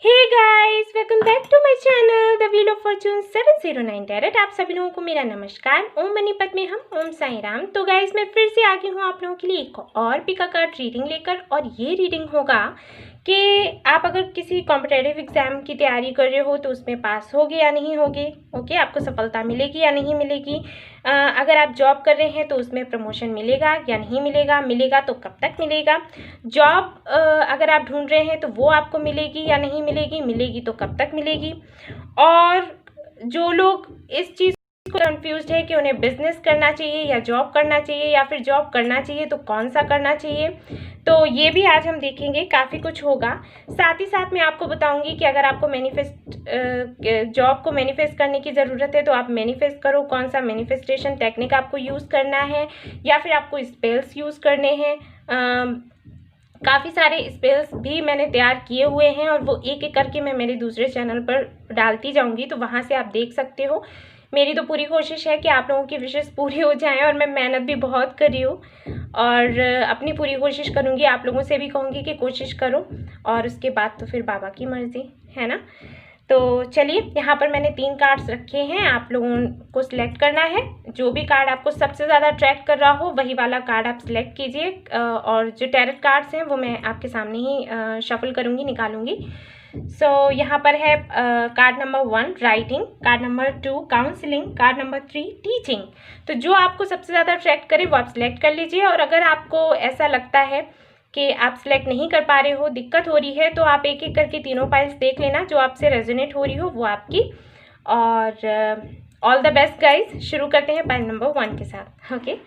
Hey guys, welcome back to my channel the wheel of fortune 709 tarot. आप सभी लोगों को मेरा नमस्कार। ओम मनी पद में हम ओम साई राम। तो गाइस, मैं फिर से आ गई हूँ आप लोगों के लिए एक और पिका कार्ड रीडिंग लेकर। और ये रीडिंग होगा कि आप अगर किसी कॉम्पिटेटिव एग्जाम की तैयारी कर रहे हो तो उसमें पास होगे या नहीं होगे। ओके, आपको सफलता मिलेगी या नहीं मिलेगी। अगर आप जॉब कर रहे हैं तो उसमें प्रमोशन मिलेगा या नहीं मिलेगा, मिलेगा तो कब तक मिलेगा। जॉब अगर आप ढूंढ रहे हैं तो वो आपको मिलेगी या नहीं मिलेगी, मिलेगी तो कब तक मिलेगी। और जो लोग इस चीज़ को कंफ्यूज्ड है कि उन्हें बिजनेस करना चाहिए या जॉब करना चाहिए, या फिर जॉब करना चाहिए तो कौन सा करना चाहिए, तो ये भी आज हम देखेंगे। काफ़ी कुछ होगा। साथ ही साथ मैं आपको बताऊंगी कि अगर आपको जॉब को मैनिफेस्ट करने की ज़रूरत है तो आप मैनिफेस्ट करो। कौन सा मैनिफेस्टेशन टेक्निक आपको यूज़ करना है, या फिर आपको स्पेल्स यूज़ करने हैं। काफ़ी सारे स्पेल्स भी मैंने तैयार किए हुए हैं और वो एक एक करके मैं मेरे दूसरे चैनल पर डालती जाऊंगी, तो वहाँ से आप देख सकते हो। मेरी तो पूरी कोशिश है कि आप लोगों की विशेष पूरी हो जाएं, और मैं मेहनत भी बहुत कर रही हूँ और अपनी पूरी कोशिश करूँगी। आप लोगों से भी कहूँगी कि कोशिश करो, और उसके बाद तो फिर बाबा की मर्ज़ी है ना। तो चलिए, यहाँ पर मैंने 3 कार्ड्स रखे हैं, आप लोगों को सिलेक्ट करना है। जो भी कार्ड आपको सबसे ज़्यादा अट्रैक्ट कर रहा हो वही वाला कार्ड आप सिलेक्ट कीजिए। और जो टैरेट कार्ड्स हैं वो मैं आपके सामने ही शफल करूँगी, निकालूंगी। सो यहाँ पर है card number 1 writing, card number 2 counselling, card number 3 teaching. तो जो आपको सबसे ज़्यादा अट्रैक्ट करे वो आप सिलेक्ट कर लीजिए। और अगर आपको ऐसा लगता है कि आप सिलेक्ट नहीं कर पा रहे हो, दिक्कत हो रही है, तो आप एक एक करके तीनों फाइल्स देख लेना जो आपसे रेजोनेट हो रही हो वो आपकी। और ऑल द बेस्ट गाइज। शुरू करते हैं फाइल नंबर 1 के साथ। ओके,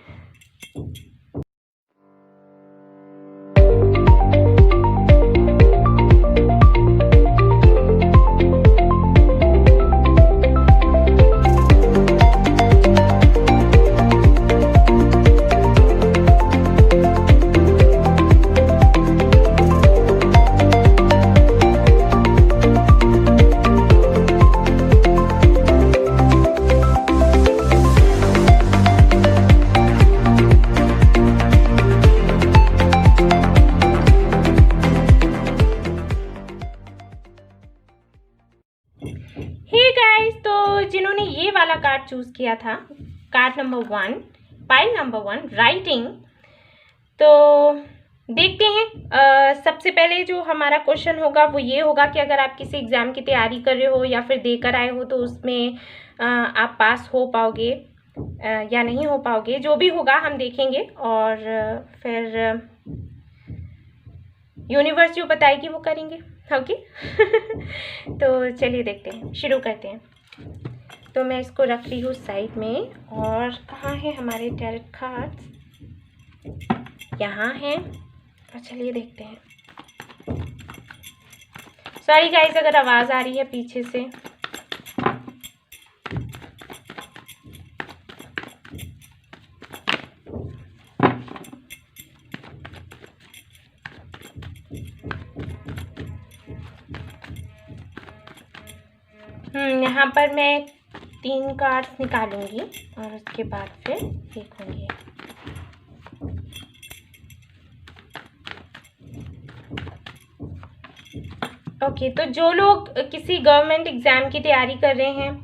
हे गाइस, तो जिन्होंने ये वाला कार्ड चूज किया था, card number 1 file number 1 writing, तो देखते हैं। सबसे पहले जो हमारा क्वेश्चन होगा वो ये होगा कि अगर आप किसी एग्ज़ाम की तैयारी कर रहे हो या फिर देकर आए हो तो उसमें आप पास हो पाओगे या नहीं हो पाओगे। जो भी होगा हम देखेंगे, और फिर यूनिवर्स जो बताएगी वो करेंगे। ओके तो चलिए देखते हैं, शुरू करते हैं। तो मैं इसको रख रही हूँ साइड में। और कहाँ है हमारे टैरेट कार्ड्स? यहाँ हैं। और चलिए देखते हैं। सॉरी गाइस अगर आवाज़ आ रही है पीछे से। यहाँ पर मैं 3 कार्ड्स निकालूंगी और उसके बाद फिर देखूंगी। ओके, तो जो लोग किसी गवर्नमेंट एग्ज़ाम की तैयारी कर रहे हैं,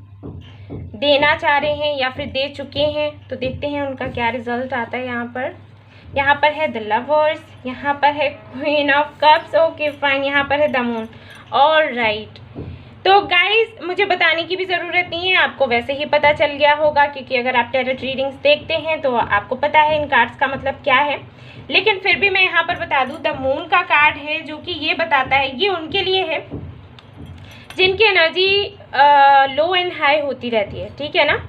देना चाह रहे हैं या फिर दे चुके हैं, तो देखते हैं उनका क्या रिजल्ट आता है। यहाँ पर है द लवर्स, यहाँ पर है queen of cups. Okay fine, यहाँ पर है द मून। All right. तो गाइस, मुझे बताने की भी ज़रूरत नहीं है, आपको वैसे ही पता चल गया होगा, क्योंकि अगर आप टैरेट रीडिंग्स देखते हैं तो आपको पता है इन कार्ड्स का मतलब क्या है। लेकिन फिर भी मैं यहाँ पर बता दूँ, द मून का कार्ड है जो कि ये बताता है, ये उनके लिए है जिनकी एनर्जी लो एंड हाई होती रहती है, ठीक है ना।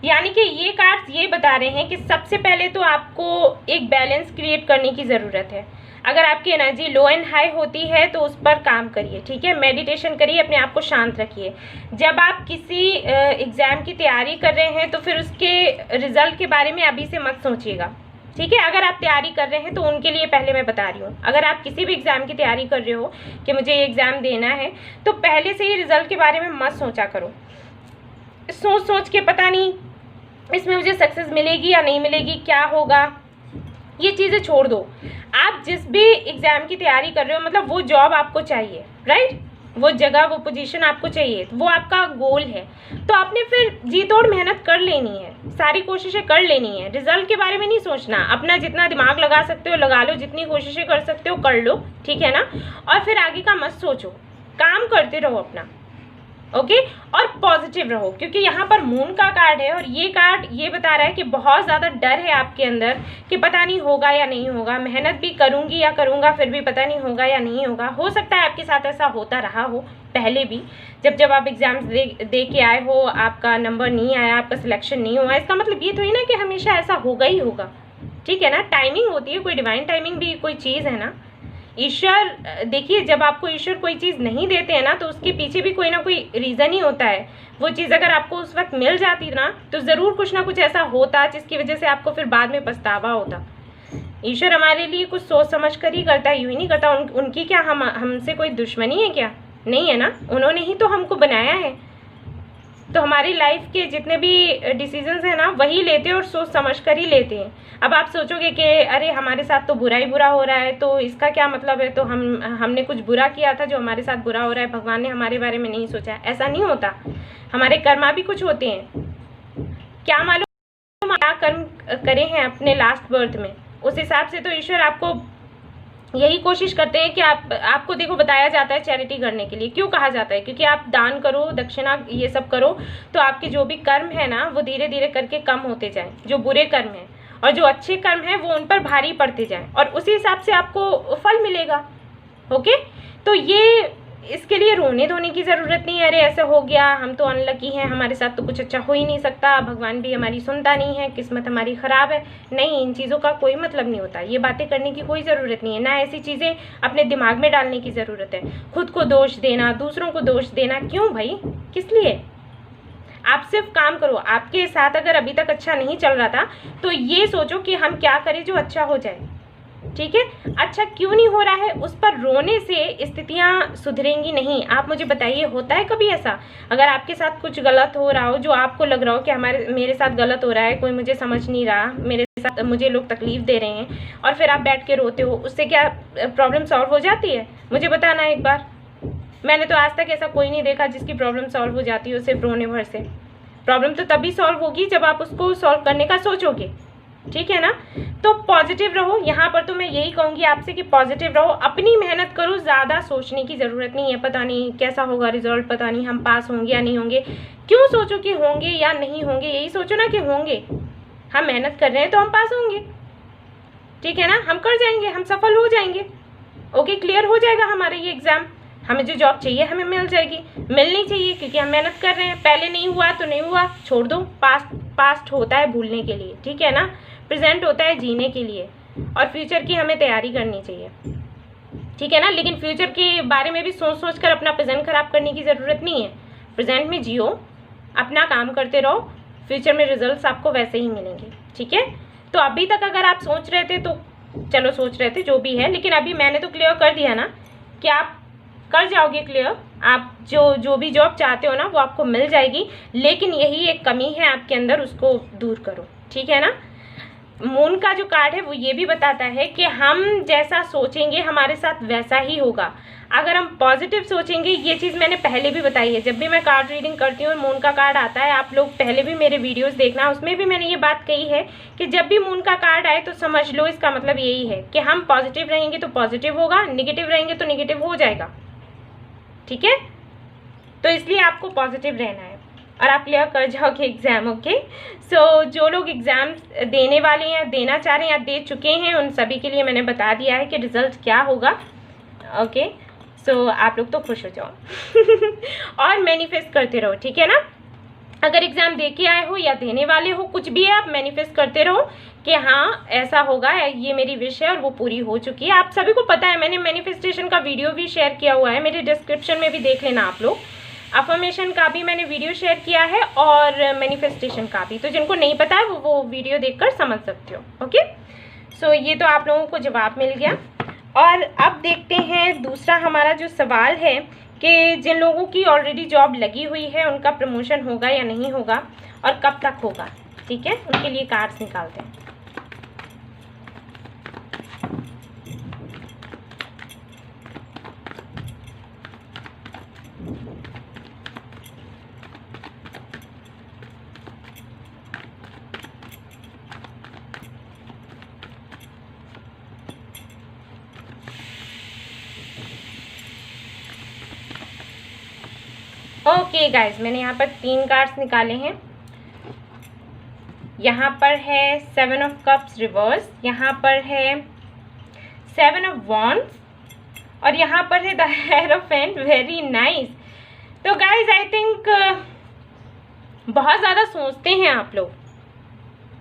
यानी कि ये कार्ड्स ये बता रहे हैं कि सबसे पहले तो आपको एक बैलेंस क्रिएट करने की ज़रूरत है। अगर आपकी एनर्जी लो एंड हाई होती है तो उस पर काम करिए, ठीक है। मेडिटेशन करिए, अपने आप को शांत रखिए। जब आप किसी एग्ज़ाम की तैयारी कर रहे हैं तो फिर उसके रिजल्ट के बारे में अभी से मत सोचिएगा, ठीक है। अगर आप तैयारी कर रहे हैं तो उनके लिए पहले मैं बता रही हूँ, अगर आप किसी भी एग्ज़ाम की तैयारी कर रहे हो कि मुझे ये एग्ज़ाम देना है, तो पहले से ही रिजल्ट के बारे में मत सोचा करो। सोच के पता नहीं इसमें मुझे सक्सेस मिलेगी या नहीं मिलेगी, क्या होगा, ये चीज़ें छोड़ दो। आप जिस भी एग्ज़ाम की तैयारी कर रहे हो, मतलब वो जॉब आपको चाहिए, राइट। वो जगह, वो पोजीशन आपको चाहिए, वो आपका गोल है, तो आपने फिर जी तोड़ मेहनत कर लेनी है, सारी कोशिशें कर लेनी है। रिजल्ट के बारे में नहीं सोचना, अपना जितना दिमाग लगा सकते हो लगा लो, जितनी कोशिशें कर सकते हो कर लो, ठीक है ना। और फिर आगे का मत सोचो, काम करते रहो अपना, ओके। और पॉजिटिव रहो, क्योंकि यहाँ पर मून का कार्ड है और ये कार्ड ये बता रहा है कि बहुत ज़्यादा डर है आपके अंदर कि पता नहीं होगा या नहीं होगा, मेहनत भी करूँगी या करूँगा फिर भी पता नहीं होगा या नहीं होगा। हो सकता है आपके साथ ऐसा होता रहा हो पहले भी, जब आप एग्ज़ाम्स दे के आए हो, आपका नंबर नहीं आया, आपका सिलेक्शन नहीं हुआ, इसका मतलब ये थोड़ी ना कि हमेशा ऐसा होगा ही होगा, ठीक है ना। टाइमिंग होती है, कोई डिवाइन टाइमिंग भी कोई चीज़ है ना। ईश्वर, देखिए जब आपको ईश्वर कोई चीज़ नहीं देते हैं ना तो उसके पीछे भी कोई ना कोई रीज़न ही होता है। वो चीज़ अगर आपको उस वक्त मिल जाती ना तो ज़रूर कुछ ना कुछ ऐसा होता जिसकी वजह से आपको फिर बाद में पछतावा होता। ईश्वर हमारे लिए कुछ सोच समझ कर ही करता है, यूँ ही नहीं करता। उनकी क्या हमसे कोई दुश्मनी है क्या? नहीं है ना, उन्होंने ही तो हमको बनाया है। तो हमारी लाइफ के जितने भी डिसीजंस हैं ना वही लेते हैं और सोच समझ कर ही लेते हैं। अब आप सोचोगे कि अरे हमारे साथ तो बुरा ही बुरा हो रहा है, तो इसका क्या मतलब है, तो हमने कुछ बुरा किया था जो हमारे साथ बुरा हो रहा है, भगवान ने हमारे बारे में नहीं सोचा। ऐसा नहीं होता, हमारे कर्मा भी कुछ होते हैं। क्या मालूम क्या कर्म करे हैं अपने लास्ट बर्थ में, उस हिसाब से तो ईश्वर आपको यही कोशिश करते हैं कि आपको देखो बताया जाता है चैरिटी करने के लिए। क्यों कहा जाता है? क्योंकि आप दान करो, दक्षिणा ये सब करो तो आपके जो भी कर्म है ना वो धीरे धीरे करके कम होते जाएं, जो बुरे कर्म हैं, और जो अच्छे कर्म हैं वो उन पर भारी पड़ते जाएं और उसी हिसाब से आपको फल मिलेगा, ओके। तो ये इसके लिए रोने धोने की ज़रूरत नहीं है, अरे ऐसा हो गया, हम तो अनलकी हैं, हमारे साथ तो कुछ अच्छा हो ही नहीं सकता, भगवान भी हमारी सुनता नहीं है, किस्मत हमारी ख़राब है। नहीं, इन चीज़ों का कोई मतलब नहीं होता, ये बातें करने की कोई ज़रूरत नहीं है, ना ऐसी चीज़ें अपने दिमाग में डालने की ज़रूरत है। खुद को दोष देना, दूसरों को दोष देना, क्यों भाई, किस लिए? आप सिर्फ काम करो। आपके साथ अगर अभी तक अच्छा नहीं चल रहा था तो ये सोचो कि हम क्या करें जो अच्छा हो जाए, ठीक है। अच्छा क्यों नहीं हो रहा है उस पर रोने से स्थितियां सुधरेंगी नहीं। आप मुझे बताइए, होता है कभी ऐसा? अगर आपके साथ कुछ गलत हो रहा हो, जो आपको लग रहा हो कि मेरे साथ गलत हो रहा है, कोई मुझे समझ नहीं रहा, मेरे साथ मुझे लोग तकलीफ दे रहे हैं, और फिर आप बैठ के रोते हो, उससे क्या प्रॉब्लम सॉल्व हो जाती है? मुझे बताना एक बार। मैंने तो आज तक ऐसा कोई नहीं देखा जिसकी प्रॉब्लम सॉल्व हो जाती हो सिर्फ रोने भर से। प्रॉब्लम तो तभी सॉल्व होगी जब आप उसको सॉल्व करने का सोचोगे, ठीक है ना। तो पॉजिटिव रहो, यहाँ पर तो मैं यही कहूँगी आपसे कि पॉजिटिव रहो, अपनी मेहनत करो, ज़्यादा सोचने की ज़रूरत नहीं है। पता नहीं कैसा होगा रिजल्ट, पता नहीं हम पास होंगे या नहीं होंगे। क्यों सोचो कि होंगे या नहीं होंगे, यही सोचो ना कि होंगे। हम मेहनत कर रहे हैं तो हम पास होंगे, ठीक है ना, हम कर जाएंगे, हम सफल हो जाएंगे, ओके, क्लियर हो जाएगा हमारा ये एग्ज़ाम। हमें जो जॉब चाहिए हमें मिल जाएगी, मिलनी चाहिए, क्योंकि हम मेहनत कर रहे हैं। पहले नहीं हुआ तो नहीं हुआ, छोड़ दो, पास्ट होता है भूलने के लिए, ठीक है ना, प्रेजेंट होता है जीने के लिए, और फ्यूचर की हमें तैयारी करनी चाहिए, ठीक है ना। लेकिन फ्यूचर के बारे में भी सोच कर अपना प्रेजेंट खराब करने की ज़रूरत नहीं है। प्रेजेंट में जियो, अपना काम करते रहो, फ्यूचर में रिजल्ट्स आपको वैसे ही मिलेंगे, ठीक है। तो अभी तक अगर आप सोच रहे थे तो चलो सोच रहे थे जो भी है, लेकिन अभी मैंने तो क्लियर कर दिया ना कि आप कर जाओगे क्लियर। आप जो भी जॉब चाहते हो ना वो आपको मिल जाएगी, लेकिन यही एक कमी है आपके अंदर, उसको दूर करो, ठीक है ना। मून का जो कार्ड है वो ये भी बताता है कि हम जैसा सोचेंगे हमारे साथ वैसा ही होगा। अगर हम पॉजिटिव सोचेंगे, ये चीज़ मैंने पहले भी बताई है, जब भी मैं कार्ड रीडिंग करती हूँ मून का कार्ड आता है, आप लोग पहले भी मेरे वीडियोस देखना, उसमें भी मैंने ये बात कही है कि जब भी मून का कार्ड आए तो समझ लो इसका मतलब यही है कि हम पॉजिटिव रहेंगे तो पॉजिटिव होगा, निगेटिव रहेंगे तो निगेटिव हो जाएगा, ठीक है। तो इसलिए आपको पॉजिटिव रहना है और आप क्लियर कर जाओगे एग्ज़ाम, ओके। सो जो लोग एग्ज़ाम देने वाले हैं, देना चाह रहे हैं या दे चुके हैं, उन सभी के लिए मैंने बता दिया है कि रिज़ल्ट क्या होगा, ओके। सो आप लोग तो खुश हो जाओ और मैनिफेस्ट करते रहो, ठीक है ना। अगर एग्ज़ाम दे के आए हो या देने वाले हो, कुछ भी है, आप मैनिफेस्ट करते रहो कि हाँ ऐसा होगा, ये मेरी विश है और वो पूरी हो चुकी है। आप सभी को पता है, मैंने मैनिफेस्टेशन का वीडियो भी शेयर किया हुआ है, मेरे डिस्क्रिप्शन में भी देख लेना आप लोग। अफर्मेशन का भी मैंने वीडियो शेयर किया है और मैनिफेस्टेशन का भी, तो जिनको नहीं पता है वो वीडियो देखकर समझ सकते हो, ओके। सो ये तो आप लोगों को जवाब मिल गया। और अब देखते हैं दूसरा हमारा जो सवाल है कि जिन लोगों की ऑलरेडी जॉब लगी हुई है उनका प्रमोशन होगा या नहीं होगा और कब तक होगा, ठीक है, उनके लिए कार्ड्स निकालते हैं। ओके गाइज, मैंने यहाँ पर 3 कार्ड्स निकाले हैं। यहाँ पर है 7 ऑफ कप्स रिवर्स, यहाँ पर है 7 ऑफ वॉन्ड्स और यहाँ पर है द हेरोफेंट। Very nice. तो गाइज आई थिंक बहुत ज़्यादा सोचते हैं आप लोग,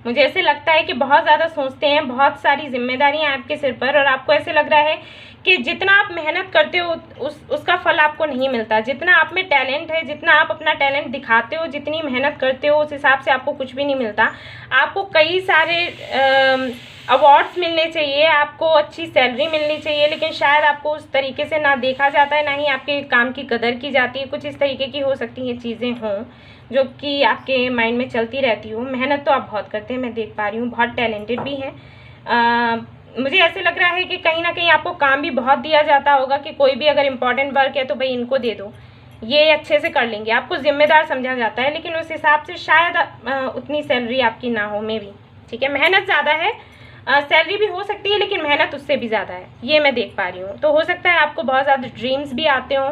मुझे ऐसे लगता है कि बहुत ज़्यादा सोचते हैं, बहुत सारी जिम्मेदारियां आपके सिर पर और आपको ऐसे लग रहा है कि जितना आप मेहनत करते हो उसका फल आपको नहीं मिलता। जितना आप में टैलेंट है, जितना आप अपना टैलेंट दिखाते हो, जितनी मेहनत करते हो, उस हिसाब से आपको कुछ भी नहीं मिलता। आपको कई सारे अवार्ड्स मिलने चाहिए, आपको अच्छी सैलरी मिलनी चाहिए, लेकिन शायद आपको उस तरीके से ना देखा जाता है, ना ही आपके काम की कदर की जाती है। कुछ इस तरीके की हो सकती हैं चीज़ें हों जो कि आपके माइंड में चलती रहती हो। मेहनत तो आप बहुत करते हैं, मैं देख पा रही हूँ, बहुत टैलेंटेड भी हैं। मुझे ऐसे लग रहा है कि कहीं ना कहीं आपको काम भी बहुत दिया जाता होगा कि कोई भी अगर इम्पॉर्टेंट वर्क है तो भाई इनको दे दो, ये अच्छे से कर लेंगे, आपको जिम्मेदार समझा जाता है, लेकिन उस हिसाब से शायद उतनी सैलरी आपकी ना हो में भी। ठीक है, मेहनत ज़्यादा है, सैलरी भी हो सकती है, लेकिन मेहनत उससे भी ज़्यादा है, ये मैं देख पा रही हूँ। तो हो सकता है आपको बहुत ज़्यादा ड्रीम्स भी आते हों,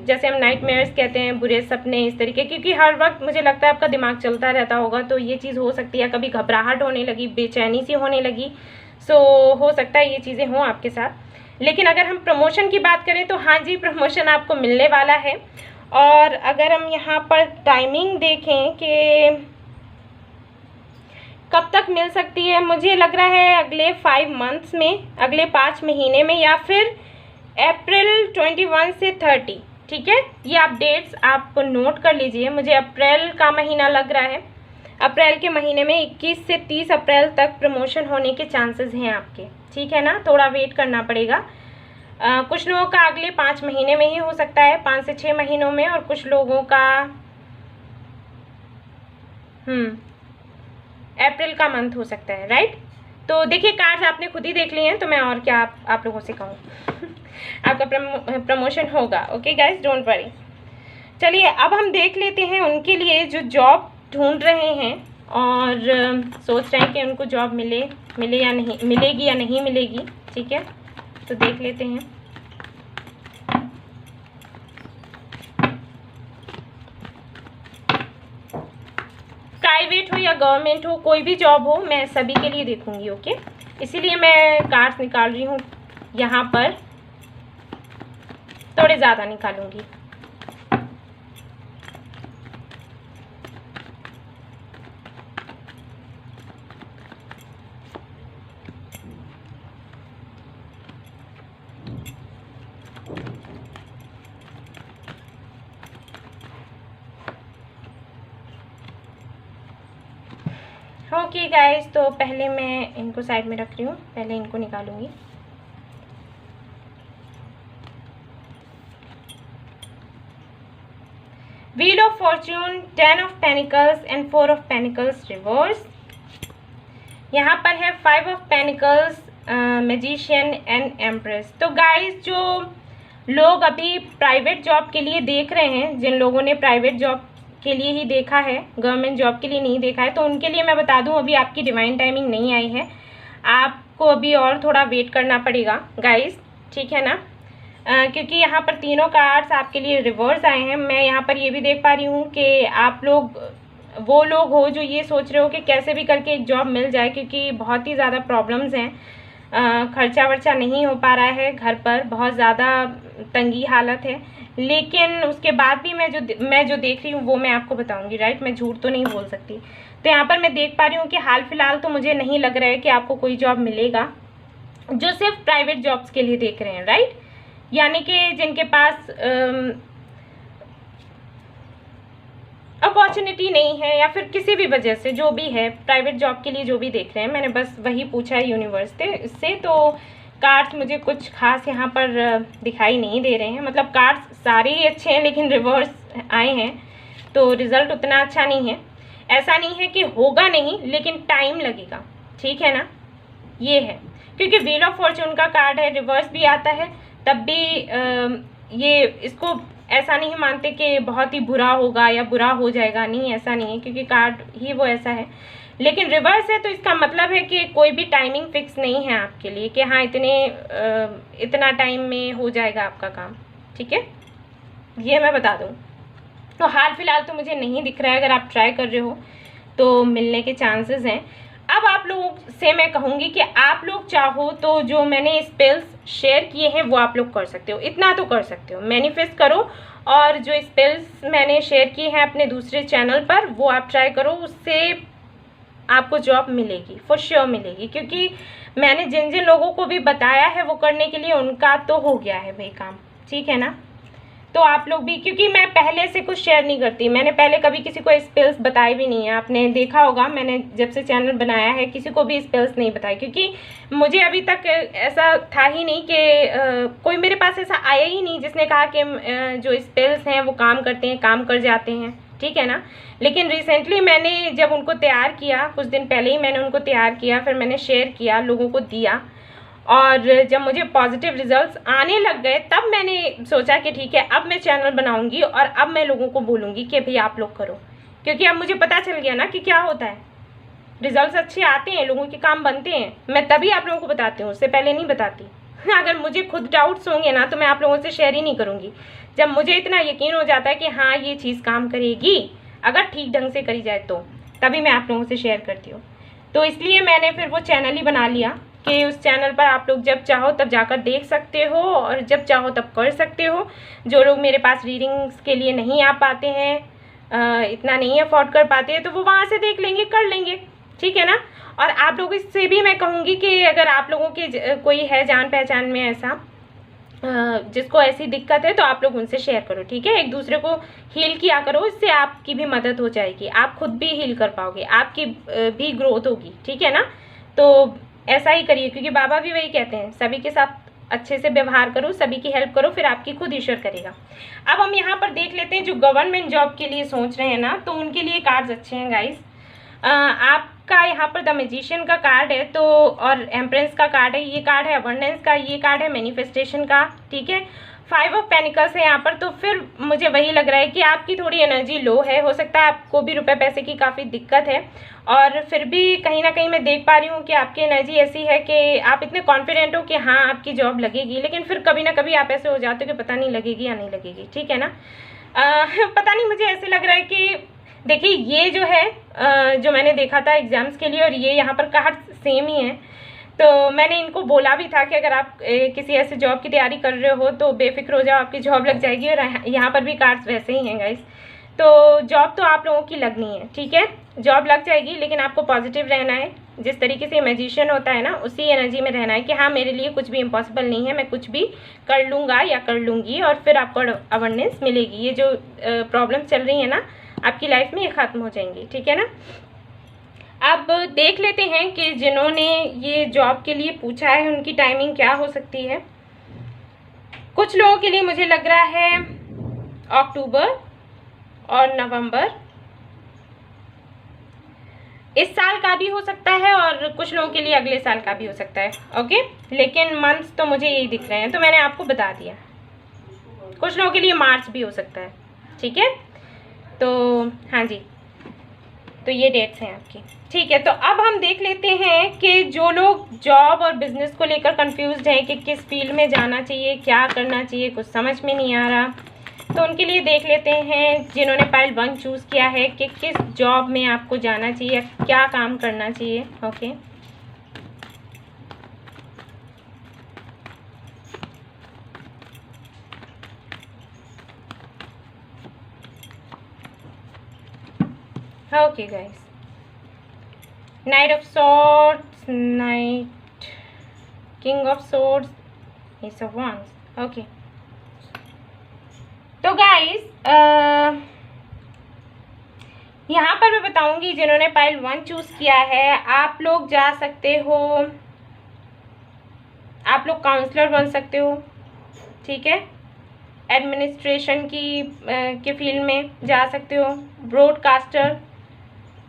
जैसे हम नाइटमेयर्स कहते हैं, बुरे सपने, इस तरीके, क्योंकि हर वक्त मुझे लगता है आपका दिमाग चलता रहता होगा, तो ये चीज़ हो सकती है। कभी घबराहट होने लगी, बेचैनी सी होने लगी, सो हो सकता है ये चीज़ें हों आपके साथ। लेकिन अगर हम प्रमोशन की बात करें तो हाँ जी, प्रमोशन आपको मिलने वाला है। और अगर हम यहाँ पर टाइमिंग देखें कि कब तक मिल सकती है, मुझे लग रहा है अगले 5 मंथ्स में, अगले 5 महीने में, या फिर अप्रैल 21 से 30। ठीक है, ये आप डेट्स आप नोट कर लीजिए। मुझे अप्रैल का महीना लग रहा है, अप्रैल के महीने में 21 से 30 अप्रैल तक प्रमोशन होने के चांसेस हैं आपके। ठीक है ना, थोड़ा वेट करना पड़ेगा। कुछ लोगों का अगले 5 महीने में ही हो सकता है, 5 से 6 महीनों में, और कुछ लोगों का अप्रैल का मंथ हो सकता है, राइट। तो देखिए, कार्ड्स आपने खुद ही देख लिए हैं, तो मैं और क्या आप लोगों से कहूँ। आपका प्रमोशन होगा। Okay guys, don't worry. चलिए अब हम देख लेते हैं उनके लिए जो जॉब ढूंढ रहे हैं और सोच रहे हैं कि उनको जॉब मिले या नहीं, मिलेगी या नहीं मिलेगी। ठीक है, तो देख लेते हैं। प्राइवेट हो या गवर्नमेंट हो, कोई भी जॉब हो, मैं सभी के लिए देखूंगी। ओके, इसीलिए मैं कार्ड्स निकाल रही हूँ, यहाँ पर थोड़े ज़्यादा निकालूंगी। ओके गाइस, तो पहले मैं इनको साइड में रख रही हूँ, पहले इनको निकालूंगी। Wheel of fortune, 10 of pentacles and 4 of pentacles reverse. यहाँ पर है 5 of pentacles, magician and empress. तो गाइस, जो लोग अभी प्राइवेट जॉब के लिए देख रहे हैं, जिन लोगों ने प्राइवेट जॉब के लिए ही देखा है, गवर्नमेंट जॉब के लिए नहीं देखा है, तो उनके लिए मैं बता दूं, अभी आपकी डिवाइन टाइमिंग नहीं आई है, आपको अभी और थोड़ा वेट करना पड़ेगा गाइस। ठीक है ना, क्योंकि यहाँ पर तीनों कार्ड्स आपके लिए रिवर्स आए हैं। मैं यहाँ पर ये भी देख पा रही हूँ कि आप लोग वो लोग हो जो ये सोच रहे हो कि कैसे भी करके एक जॉब मिल जाए, क्योंकि बहुत ही ज़्यादा प्रॉब्लम्स हैं, खर्चा वर्चा नहीं हो पा रहा है, घर पर बहुत ज़्यादा तंगी हालत है। लेकिन उसके बाद भी मैं जो देख रही हूँ वो मैं आपको बताऊंगी, राइट। मैं झूठ तो नहीं बोल सकती। तो यहाँ पर मैं देख पा रही हूँ कि हाल फिलहाल तो मुझे नहीं लग रहा है कि आपको कोई जॉब मिलेगा, जो सिर्फ प्राइवेट जॉब्स के लिए देख रहे हैं, राइट। यानी कि जिनके पास अपॉर्चुनिटी नहीं है, या फिर किसी भी वजह से जो भी है, प्राइवेट जॉब के लिए जो भी देख रहे हैं, मैंने बस वही पूछा है यूनिवर्स से। तो कार्ड्स मुझे कुछ खास यहाँ पर दिखाई नहीं दे रहे हैं, मतलब कार्ड्स सारे ही अच्छे हैं, लेकिन रिवर्स आए हैं, तो रिजल्ट उतना अच्छा नहीं है। ऐसा नहीं है कि होगा नहीं, लेकिन टाइम लगेगा। ठीक है ना, ये है, क्योंकि व्हील ऑफ फॉर्च्यून का कार्ड है, रिवर्स भी आता है, तब भी ये इसको ऐसा नहीं मानते कि बहुत ही बुरा होगा या बुरा हो जाएगा, नहीं, ऐसा नहीं है, क्योंकि कार्ड ही वो ऐसा है। लेकिन रिवर्स है तो इसका मतलब है कि कोई भी टाइमिंग फिक्स नहीं है आपके लिए कि हाँ इतना टाइम में हो जाएगा आपका काम। ठीक है, ये मैं बता दूँ। तो हाल फिलहाल तो मुझे नहीं दिख रहा है, अगर आप ट्राई कर रहे हो तो मिलने के चांसेस हैं। अब आप लोगों से मैं कहूँगी कि आप लोग चाहो तो जो मैंने स्पेल्स शेयर किए हैं वो आप लोग कर सकते हो, इतना तो कर सकते हो, मैनिफेस्ट करो। और जो स्पेल्स मैंने शेयर किए हैं अपने दूसरे चैनल पर वो आप ट्राई करो, उससे आपको जॉब मिलेगी, फॉर श्योर मिलेगी। क्योंकि मैंने जिन जिन लोगों को भी बताया है वो करने के लिए, उनका तो हो गया है भाई काम, ठीक है ना। तो आप लोग भी, क्योंकि मैं पहले से कुछ शेयर नहीं करती, मैंने पहले कभी किसी को स्पेल्स बताए भी नहीं है। आपने देखा होगा मैंने जब से चैनल बनाया है किसी को भी स्पेल्स नहीं बताए, क्योंकि मुझे अभी तक ऐसा था ही नहीं कि कोई मेरे पास ऐसा आया ही नहीं जिसने कहा कि जो स्पेल्स हैं वो काम करते हैं, काम कर जाते हैं, ठीक है ना। लेकिन रिसेंटली मैंने जब उनको तैयार किया, कुछ दिन पहले ही मैंने उनको तैयार किया, फिर मैंने शेयर किया, लोगों को दिया, और जब मुझे पॉजिटिव रिजल्ट्स आने लग गए तब मैंने सोचा कि ठीक है अब मैं चैनल बनाऊंगी और अब मैं लोगों को बोलूँगी कि भाई आप लोग करो। क्योंकि अब मुझे पता चल गया ना कि क्या होता है, रिजल्ट्स अच्छे आते हैं, लोगों के काम बनते हैं, मैं तभी आप लोगों को बताती हूँ, उससे पहले नहीं बताती। अगर मुझे खुद डाउट्स होंगे ना तो मैं आप लोगों से शेयर ही नहीं करूँगी। जब मुझे इतना यकीन हो जाता है कि हाँ ये चीज़ काम करेगी, अगर ठीक ढंग से करी जाए तो, तभी मैं आप लोगों से शेयर करती हूँ। तो इसलिए मैंने फिर वो चैनल ही बना लिया कि उस चैनल पर आप लोग जब चाहो तब जाकर देख सकते हो और जब चाहो तब कर सकते हो। जो लोग मेरे पास रीडिंग्स के लिए नहीं आ पाते हैं, इतना नहीं अफोर्ड कर पाते हैं, तो वो वहाँ से देख लेंगे, कर लेंगे, ठीक है ना। और आप लोगों से भी मैं कहूँगी कि अगर आप लोगों के कोई है जान पहचान में ऐसा जिसको ऐसी दिक्कत है तो आप लोग उनसे शेयर करो, ठीक है। एक दूसरे को हील किया करो, इससे आपकी भी मदद हो जाएगी, आप खुद भी हील कर पाओगे, आपकी भी ग्रोथ होगी, ठीक है ना। तो ऐसा ही करिए, क्योंकि बाबा भी वही कहते हैं, सभी के साथ अच्छे से व्यवहार करो, सभी की हेल्प करो, फिर आपकी खुद ईश्वर करेगा। अब हम यहाँ पर देख लेते हैं जो गवर्नमेंट जॉब के लिए सोच रहे हैं ना, तो उनके लिए कार्ड्स अच्छे हैं गाइस। आपका यहाँ पर द मैजिशियन का कार्ड है, तो और एम्प्रेस का कार्ड है, ये कार्ड है अबंडेंस का, ये कार्ड है मैनिफेस्टेशन का, ठीक है। 5 ऑफ पेनिकल्स है यहाँ पर। तो फिर मुझे वही लग रहा है कि आपकी थोड़ी एनर्जी लो है, हो सकता है आपको भी रुपए पैसे की काफ़ी दिक्कत है, और फिर भी कहीं ना कहीं मैं देख पा रही हूँ कि आपकी एनर्जी ऐसी है कि आप इतने कॉन्फिडेंट हो कि हाँ आपकी जॉब लगेगी, लेकिन फिर कभी ना कभी आप ऐसे हो जाते हो कि पता नहीं लगेगी या नहीं लगेगी, ठीक है ना। पता नहीं, मुझे ऐसे लग रहा है कि देखिए ये जो है जो मैंने देखा था एग्ज़ाम्स के लिए, और ये यहाँ पर कार्ड सेम ही है। तो मैंने इनको बोला भी था कि अगर आप किसी ऐसे जॉब की तैयारी कर रहे हो तो बेफिक्र हो जाओ, आपकी जॉब लग जाएगी। और यहाँ पर भी कार्ड्स वैसे ही हैं गाइस। तो जॉब तो आप लोगों की लगनी है, ठीक है, जॉब लग जाएगी, लेकिन आपको पॉजिटिव रहना है। जिस तरीके से मैजिशियन होता है ना, उसी एनर्जी में रहना है कि हाँ मेरे लिए कुछ भी इम्पॉसिबल नहीं है, मैं कुछ भी कर लूँगा या कर लूँगी, और फिर आपको अवेयरनेस मिलेगी। ये जो प्रॉब्लम चल रही है ना आपकी लाइफ में, ये ख़त्म हो जाएंगी, ठीक है ना। अब देख लेते हैं कि जिन्होंने ये जॉब के लिए पूछा है उनकी टाइमिंग क्या हो सकती है। कुछ लोगों के लिए मुझे लग रहा है अक्टूबर और नवंबर, इस साल का भी हो सकता है, और कुछ लोगों के लिए अगले साल का भी हो सकता है, ओके। लेकिन मंथ्स तो मुझे यही दिख रहे हैं, तो मैंने आपको बता दिया। कुछ लोगों के लिए मार्च भी हो सकता है, ठीक है। तो हाँ जी, तो ये डेट्स हैं आपकी, ठीक है। तो अब हम देख लेते हैं कि जो लोग जॉब और बिजनेस को लेकर कंफ्यूज्ड हैं कि किस फील्ड में जाना चाहिए, क्या करना चाहिए, कुछ समझ में नहीं आ रहा, तो उनके लिए देख लेते हैं जिन्होंने पाइल 1 चूज़ किया है कि किस जॉब में आपको जाना चाहिए, क्या काम करना चाहिए, okay. Okay guys, night of swords, night, king of swords, S of wands, okay. तो गाइस यहाँ पर मैं बताऊंगी जिन्होंने पाइल 1 चूज़ किया है, आप लोग जा सकते हो, आप लोग काउंसलर बन सकते हो, ठीक है। एडमिनिस्ट्रेशन के फील्ड में जा सकते हो, ब्रॉडकास्टर,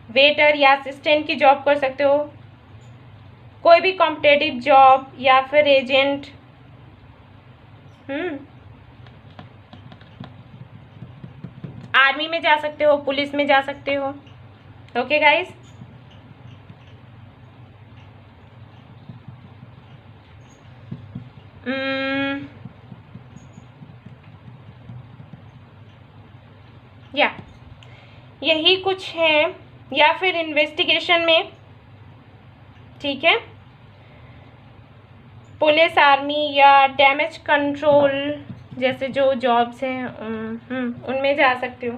वेटर या असिस्टेंट की जॉब कर सकते हो, कोई भी कॉम्पिटिटिव जॉब, या फिर एजेंट, आर्मी में जा सकते हो, पुलिस में जा सकते हो, ओके गाइस। या यही कुछ है, या फिर इन्वेस्टिगेशन में, ठीक है, पुलिस, आर्मी या डैमेज कंट्रोल जैसे जो जॉब्स हैं उनमें जा सकते हो।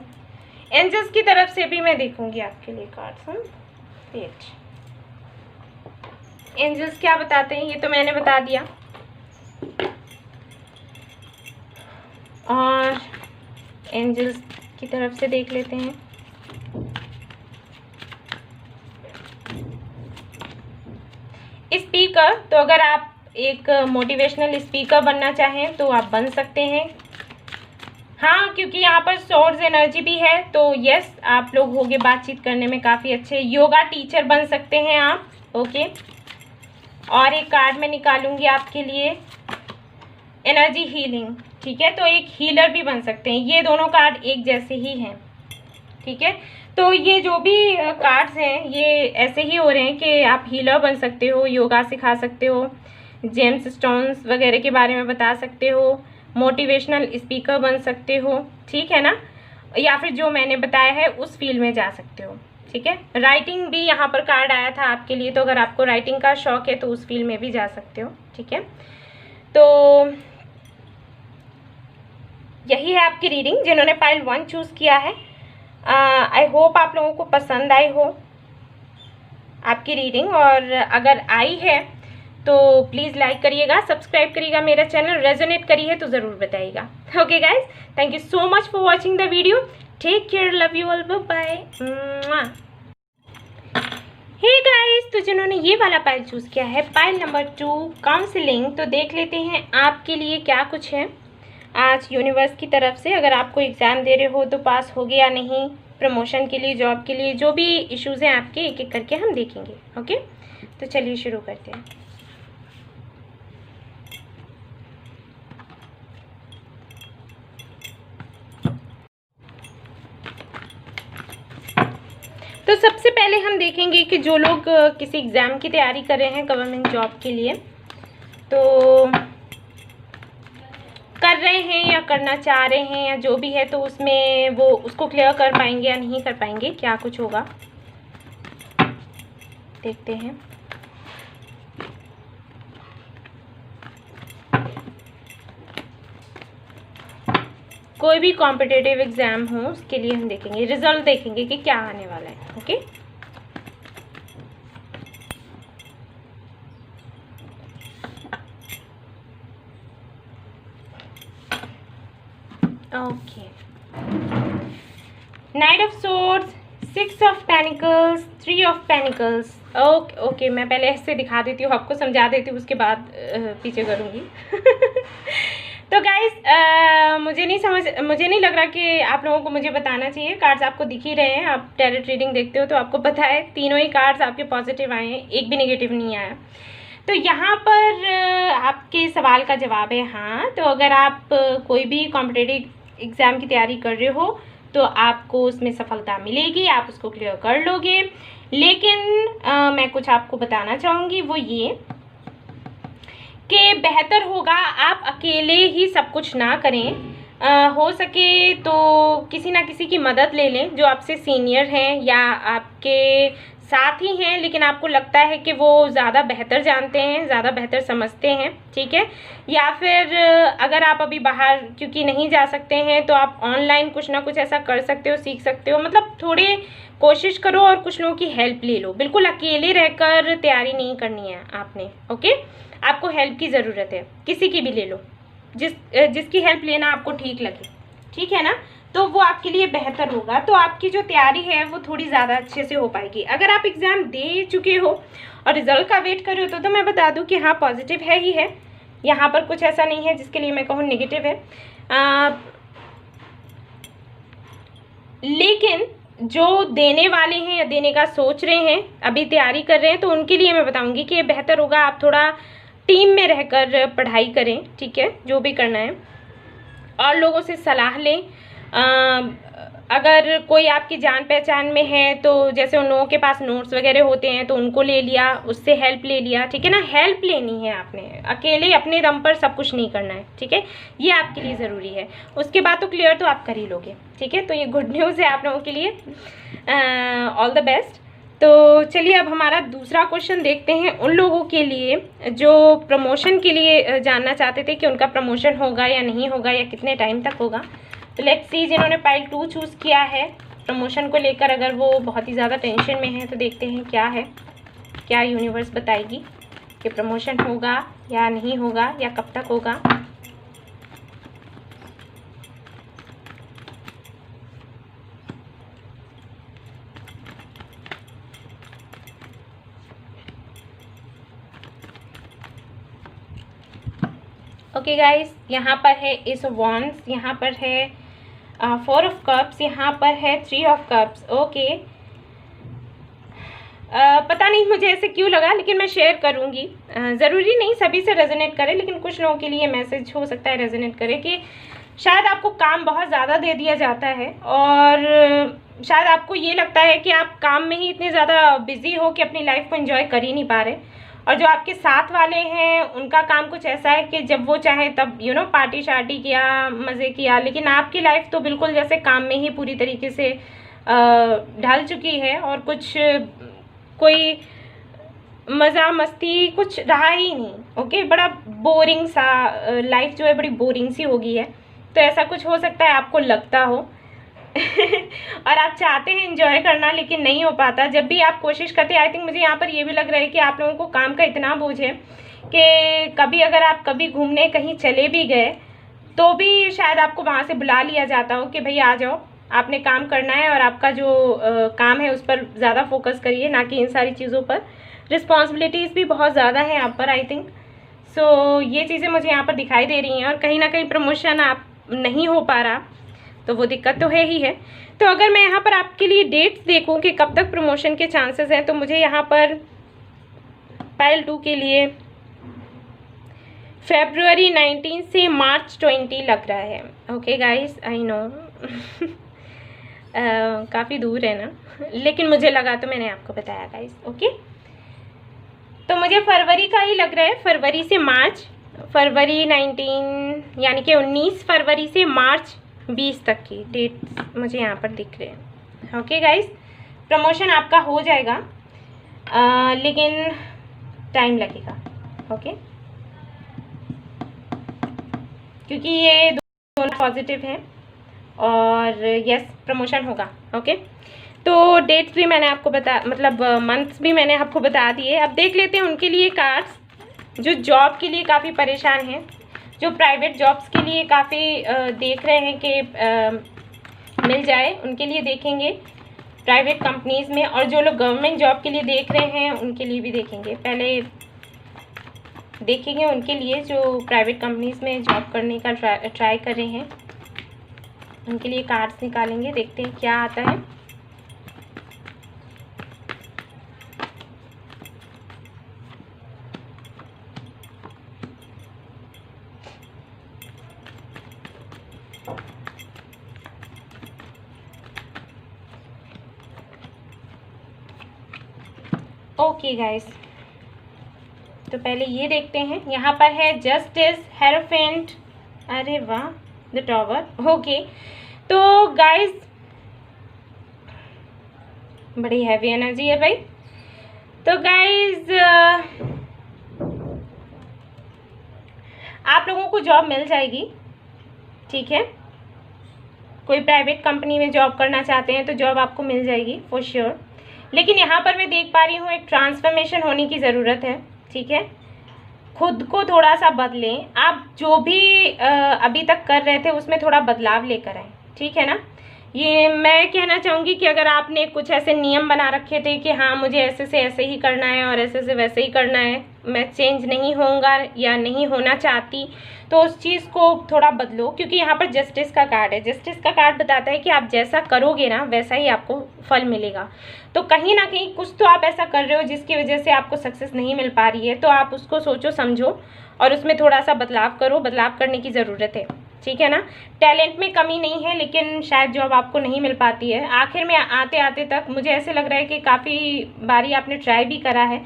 एंजल्स की तरफ से भी मैं देखूंगी आपके लिए कार्ड्स। वेट, एंजल्स क्या बताते हैं ये तो मैंने बता दिया, और एंजल्स की तरफ से देख लेते हैं। स्पीकर, तो अगर आप एक मोटिवेशनल स्पीकर बनना चाहें तो आप बन सकते हैं। हाँ, क्योंकि यहाँ पर सोर्स एनर्जी भी है, तो यस आप लोग होंगे बातचीत करने में काफ़ी अच्छे। योगा टीचर बन सकते हैं आप, ओके। और एक कार्ड मैं निकालूंगी आपके लिए, एनर्जी हीलिंग, ठीक है, तो एक हीलर भी बन सकते हैं। ये दोनों कार्ड एक जैसे ही हैं, ठीक है। तो ये जो भी कार्ड्स हैं ये ऐसे ही हो रहे हैं कि आप हीलर बन सकते हो, योगा सिखा सकते हो, जेम्स स्टोन्स वगैरह के बारे में बता सकते हो, मोटिवेशनल स्पीकर बन सकते हो, ठीक है ना, या फिर जो मैंने बताया है उस फील्ड में जा सकते हो, ठीक है। राइटिंग भी यहाँ पर कार्ड आया था आपके लिए, तो अगर आपको राइटिंग का शौक है तो उस फील्ड में भी जा सकते हो, ठीक है। तो यही है आपकी रीडिंग जिन्होंने पाइल 1 चूज़ किया है। आई होप आप लोगों को पसंद आई हो आपकी रीडिंग, और अगर आई है तो प्लीज़ लाइक करिएगा, सब्सक्राइब करिएगा मेरा चैनल, रेजोनेट करी है तो ज़रूर बताइएगा। Okay guys, thank you so much for watching the video, take care, love you all, bye. Hey guys, तो जिन्होंने ये वाला पाइल चूज़ किया है, पाइल नंबर 2 काउंसलिंग, तो देख लेते हैं आपके लिए क्या कुछ है आज यूनिवर्स की तरफ से। अगर आपको एग्ज़ाम दे रहे हो तो पास हो गया या नहीं, प्रमोशन के लिए, जॉब के लिए, जो भी इश्यूज़ हैं आपके एक एक करके हम देखेंगे, ओके। तो चलिए शुरू करते हैं। तो सबसे पहले हम देखेंगे कि जो लोग किसी एग्ज़ाम की तैयारी कर रहे हैं गवर्नमेंट जॉब के लिए, तो कर रहे हैं या करना चाह रहे हैं या जो भी है, तो उसमें वो उसको क्लियर कर पाएंगे या नहीं कर पाएंगे, क्या कुछ होगा देखते हैं। कोई भी कॉम्पिटिटिव एग्ज़ाम हो उसके लिए हम देखेंगे, रिजल्ट देखेंगे कि क्या आने वाला है, okay. Okay, night of swords, 6 of pentacles, 3 of pentacles. Okay, मैं पहले ऐसे दिखा देती हूँ आपको, समझा देती हूँ, उसके बाद पीछे करूँगी। तो गाइस मुझे नहीं लग रहा कि आप लोगों को मुझे बताना चाहिए, कार्ड्स आपको दिख ही रहे हैं, आप टैरोट रीडिंग देखते हो तो आपको पता है तीनों ही कार्ड्स आपके पॉजिटिव आए हैं, एक भी नेगेटिव नहीं आया। तो यहाँ पर आपके सवाल का जवाब है हाँ। तो अगर आप कोई भी कॉम्पिटिटिव एग्ज़ाम की तैयारी कर रहे हो तो आपको उसमें सफलता मिलेगी, आप उसको क्लियर कर लोगे। लेकिन मैं कुछ आपको बताना चाहूँगी, वो ये कि बेहतर होगा आप अकेले ही सब कुछ ना करें, हो सके तो किसी ना किसी की मदद ले लें जो आपसे सीनियर हैं या आपके साथ ही हैं, लेकिन आपको लगता है कि वो ज़्यादा बेहतर जानते हैं, ज़्यादा बेहतर समझते हैं, ठीक है। या फिर अगर आप अभी बाहर क्योंकि नहीं जा सकते हैं तो आप ऑनलाइन कुछ ना कुछ ऐसा कर सकते हो, सीख सकते हो, मतलब थोड़े कोशिश करो और कुछ लोगों की हेल्प ले लो। बिल्कुल अकेले रहकर तैयारी नहीं करनी है आपने, ओके। आपको हेल्प की ज़रूरत है, किसी की भी ले लो, जिसकी हेल्प लेना आपको ठीक लगे, ठीक है ना, तो वो आपके लिए बेहतर होगा। तो आपकी जो तैयारी है वो थोड़ी ज़्यादा अच्छे से हो पाएगी। अगर आप एग्ज़ाम दे चुके हो और रिज़ल्ट का वेट कर रहे हो तो मैं बता दूं कि हाँ पॉजिटिव है ही है, यहाँ पर कुछ ऐसा नहीं है जिसके लिए मैं कहूँ नेगेटिव है। लेकिन जो देने वाले हैं या देने का सोच रहे हैं, अभी तैयारी कर रहे हैं, तो उनके लिए मैं बताऊँगी कि बेहतर होगा आप थोड़ा टीम में रहकर पढ़ाई करें, ठीक है, जो भी करना है, और लोगों से सलाह लें। अगर कोई आपकी जान पहचान में है तो जैसे उन लोगों के पास नोट्स वगैरह होते हैं तो उनको ले लिया, उससे हेल्प ले लिया, ठीक है ना। हेल्प लेनी है आपने, अकेले अपने दम पर सब कुछ नहीं करना है, ठीक है। ये आपके लिए ज़रूरी है। उसके बाद तो क्लियर तो आप कर ही लोगे, ठीक है। तो ये गुड न्यूज़ है आप लोगों के लिए। All the best. तो चलिए अब हमारा दूसरा क्वेश्चन देखते हैं उन लोगों के लिए जो प्रमोशन के लिए जानना चाहते थे कि उनका प्रमोशन होगा या नहीं होगा या कितने टाइम तक होगा। तो लेट्स सी, जिन्होंने पाइल 2 चूज़ किया है प्रमोशन को लेकर, अगर वो बहुत ही ज़्यादा टेंशन में है तो देखते हैं क्या है, क्या यूनिवर्स बताएगी कि प्रमोशन होगा या नहीं होगा या कब तक होगा। ओके गाइस, यहाँ पर है एस ऑफ वॉन्ड्स, यहाँ पर है 4 ऑफ कप्स, यहाँ पर है 3 ऑफ कप्स। ओके, पता नहीं मुझे ऐसे क्यों लगा, लेकिन मैं शेयर करूँगी। ज़रूरी नहीं सभी से रेजोनेट करे, लेकिन कुछ लोगों के लिए मैसेज हो सकता है रेजोनेट करे कि शायद आपको काम बहुत ज़्यादा दे दिया जाता है और शायद आपको ये लगता है कि आप काम में ही इतने ज़्यादा बिजी हो कि अपनी लाइफ को एंजॉय कर ही नहीं पा रहे। और जो आपके साथ वाले हैं उनका काम कुछ ऐसा है कि जब वो चाहे तब पार्टी शार्टी किया, मज़े किया, लेकिन आपकी लाइफ तो बिल्कुल जैसे काम में ही पूरी तरीके से ढल चुकी है और कुछ कोई मज़ा मस्ती कुछ रहा ही नहीं। ओके, बड़ा बोरिंग सा लाइफ जो है बड़ी बोरिंग सी हो गई है। तो ऐसा कुछ हो सकता है आपको लगता हो और आप चाहते हैं एंजॉय करना लेकिन नहीं हो पाता। जब भी आप कोशिश करते हैं, आई थिंक मुझे यहाँ पर ये भी लग रहा है कि आप लोगों को काम का इतना बोझ है कि कभी अगर आप कभी घूमने कहीं चले भी गए तो भी शायद आपको वहाँ से बुला लिया जाता हो कि भाई आ जाओ, आपने काम करना है और आपका जो काम है उस पर ज़्यादा फोकस करिए, ना कि इन सारी चीज़ों पर। रिस्पॉन्सिबिलिटीज़ भी बहुत ज़्यादा हैं आप पर, आई थिंक सो ये चीज़ें मुझे यहाँ पर दिखाई दे रही हैं। और कहीं ना कहीं प्रमोशन आप नहीं हो पा रहा तो वो दिक्कत तो है ही है। तो अगर मैं यहाँ पर आपके लिए डेट्स देखूँ कि कब तक प्रमोशन के चांसेस हैं, तो मुझे यहाँ पर पाइल 2 के लिए February 19 से March 20 लग रहा है। ओके गाइस, आई नो काफ़ी दूर है ना, लेकिन मुझे लगा तो मैंने आपको बताया गाइस। ओके, तो मुझे फरवरी का ही लग रहा है, फरवरी से मार्च, फरवरी 19 यानी कि 19 फरवरी से मार्च 20 तक की डेट मुझे यहाँ पर दिख रहे हैं। ओके गाइस, प्रमोशन आपका हो जाएगा लेकिन टाइम लगेगा। ओके, क्योंकि ये दोनों पॉजिटिव हैं और यस प्रमोशन होगा। ओके, तो डेट्स भी मैंने आपको मंथ्स भी मैंने आपको बता दिए। अब देख लेते हैं उनके लिए कार्ड्स जो जॉब के लिए काफ़ी परेशान हैं, जो प्राइवेट जॉब्स के लिए काफ़ी देख रहे हैं कि मिल जाए, उनके लिए देखेंगे प्राइवेट कंपनीज़ में। और जो लोग गवर्नमेंट जॉब के लिए देख रहे हैं उनके लिए भी देखेंगे। पहले देखेंगे उनके लिए जो प्राइवेट कंपनीज़ में जॉब करने का ट्राई कर रहे हैं, उनके लिए कार्ड्स निकालेंगे, देखते हैं क्या आता है। ओके गाइस, तो पहले ये देखते हैं। यहाँ पर है जस्टिस, हेरोफेंट, अरे वाह, द टॉवर। ओके, तो गाइस बड़ी हैवी एनर्जी है भाई। तो गाइस आप लोगों को जॉब मिल जाएगी, ठीक है। कोई प्राइवेट कंपनी में जॉब करना चाहते हैं तो जॉब आपको मिल जाएगी फॉर श्योर। लेकिन यहाँ पर मैं देख पा रही हूँ एक ट्रांसफॉर्मेशन होने की ज़रूरत है, ठीक है। खुद को थोड़ा सा बदलें, आप जो भी अभी तक कर रहे थे उसमें थोड़ा बदलाव लेकर आएँ, ठीक है ना। ये मैं कहना चाहूँगी कि अगर आपने कुछ ऐसे नियम बना रखे थे कि हाँ मुझे ऐसे से ऐसे ही करना है और ऐसे से वैसे ही करना है, मैं चेंज नहीं होऊंगा या नहीं होना चाहती, तो उस चीज़ को थोड़ा बदलो। क्योंकि यहाँ पर जस्टिस का कार्ड है। जस्टिस का कार्ड बताता है कि आप जैसा करोगे ना वैसा ही आपको फल मिलेगा। तो कहीं ना कहीं कुछ तो आप ऐसा कर रहे हो जिसकी वजह से आपको सक्सेस नहीं मिल पा रही है, तो आप उसको सोचो समझो और उसमें थोड़ा सा बदलाव करो। बदलाव करने की ज़रूरत है, ठीक है ना। टैलेंट में कमी नहीं है, लेकिन शायद जॉब आपको नहीं मिल पाती है। आखिर में आते आते तक मुझे ऐसे लग रहा है कि काफ़ी बारी आपने ट्राई भी करा है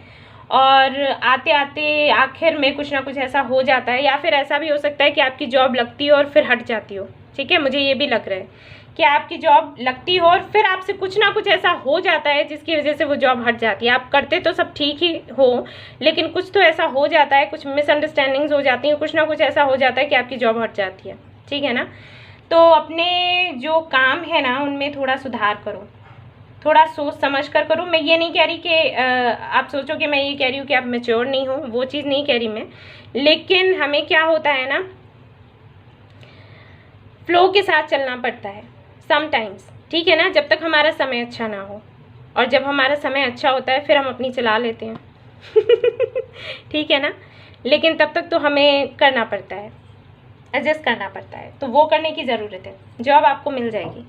और आते आते आखिर में कुछ ना कुछ ऐसा हो जाता है, या फिर ऐसा भी हो सकता है कि आपकी जॉब लगती हो और फिर हट जाती हो। ठीक है, मुझे ये भी लग रहा है कि आपकी जॉब लगती हो और फिर आपसे कुछ ना कुछ ऐसा हो जाता है जिसकी वजह से वो जॉब हट जाती है। आप करते तो सब ठीक ही हो, लेकिन कुछ तो ऐसा हो जाता है, कुछ मिसअंडरस्टैंडिंग्स हो जाती हैं, कुछ ना कुछ ऐसा हो जाता है कि आपकी जॉब हट जाती है। ठीक है ना। तो अपने जो काम है ना उनमें थोड़ा सुधार करो, थोड़ा सोच समझ कर करो। मैं ये नहीं कह रही कि आप सोचो कि मैं ये कह रही हूँ कि आप मैच्योर नहीं हो, वो चीज़ नहीं कह रही मैं। लेकिन हमें क्या होता है ना, फ्लो के साथ चलना पड़ता है समटाइम्स। ठीक है ना। जब तक हमारा समय अच्छा ना हो, और जब हमारा समय अच्छा होता है फिर हम अपनी चला लेते हैं। ठीक है ना। लेकिन तब तक तो हमें करना पड़ता है, एडजस्ट करना पड़ता है, तो वो करने की ज़रूरत है। जॉब आपको मिल जाएगी।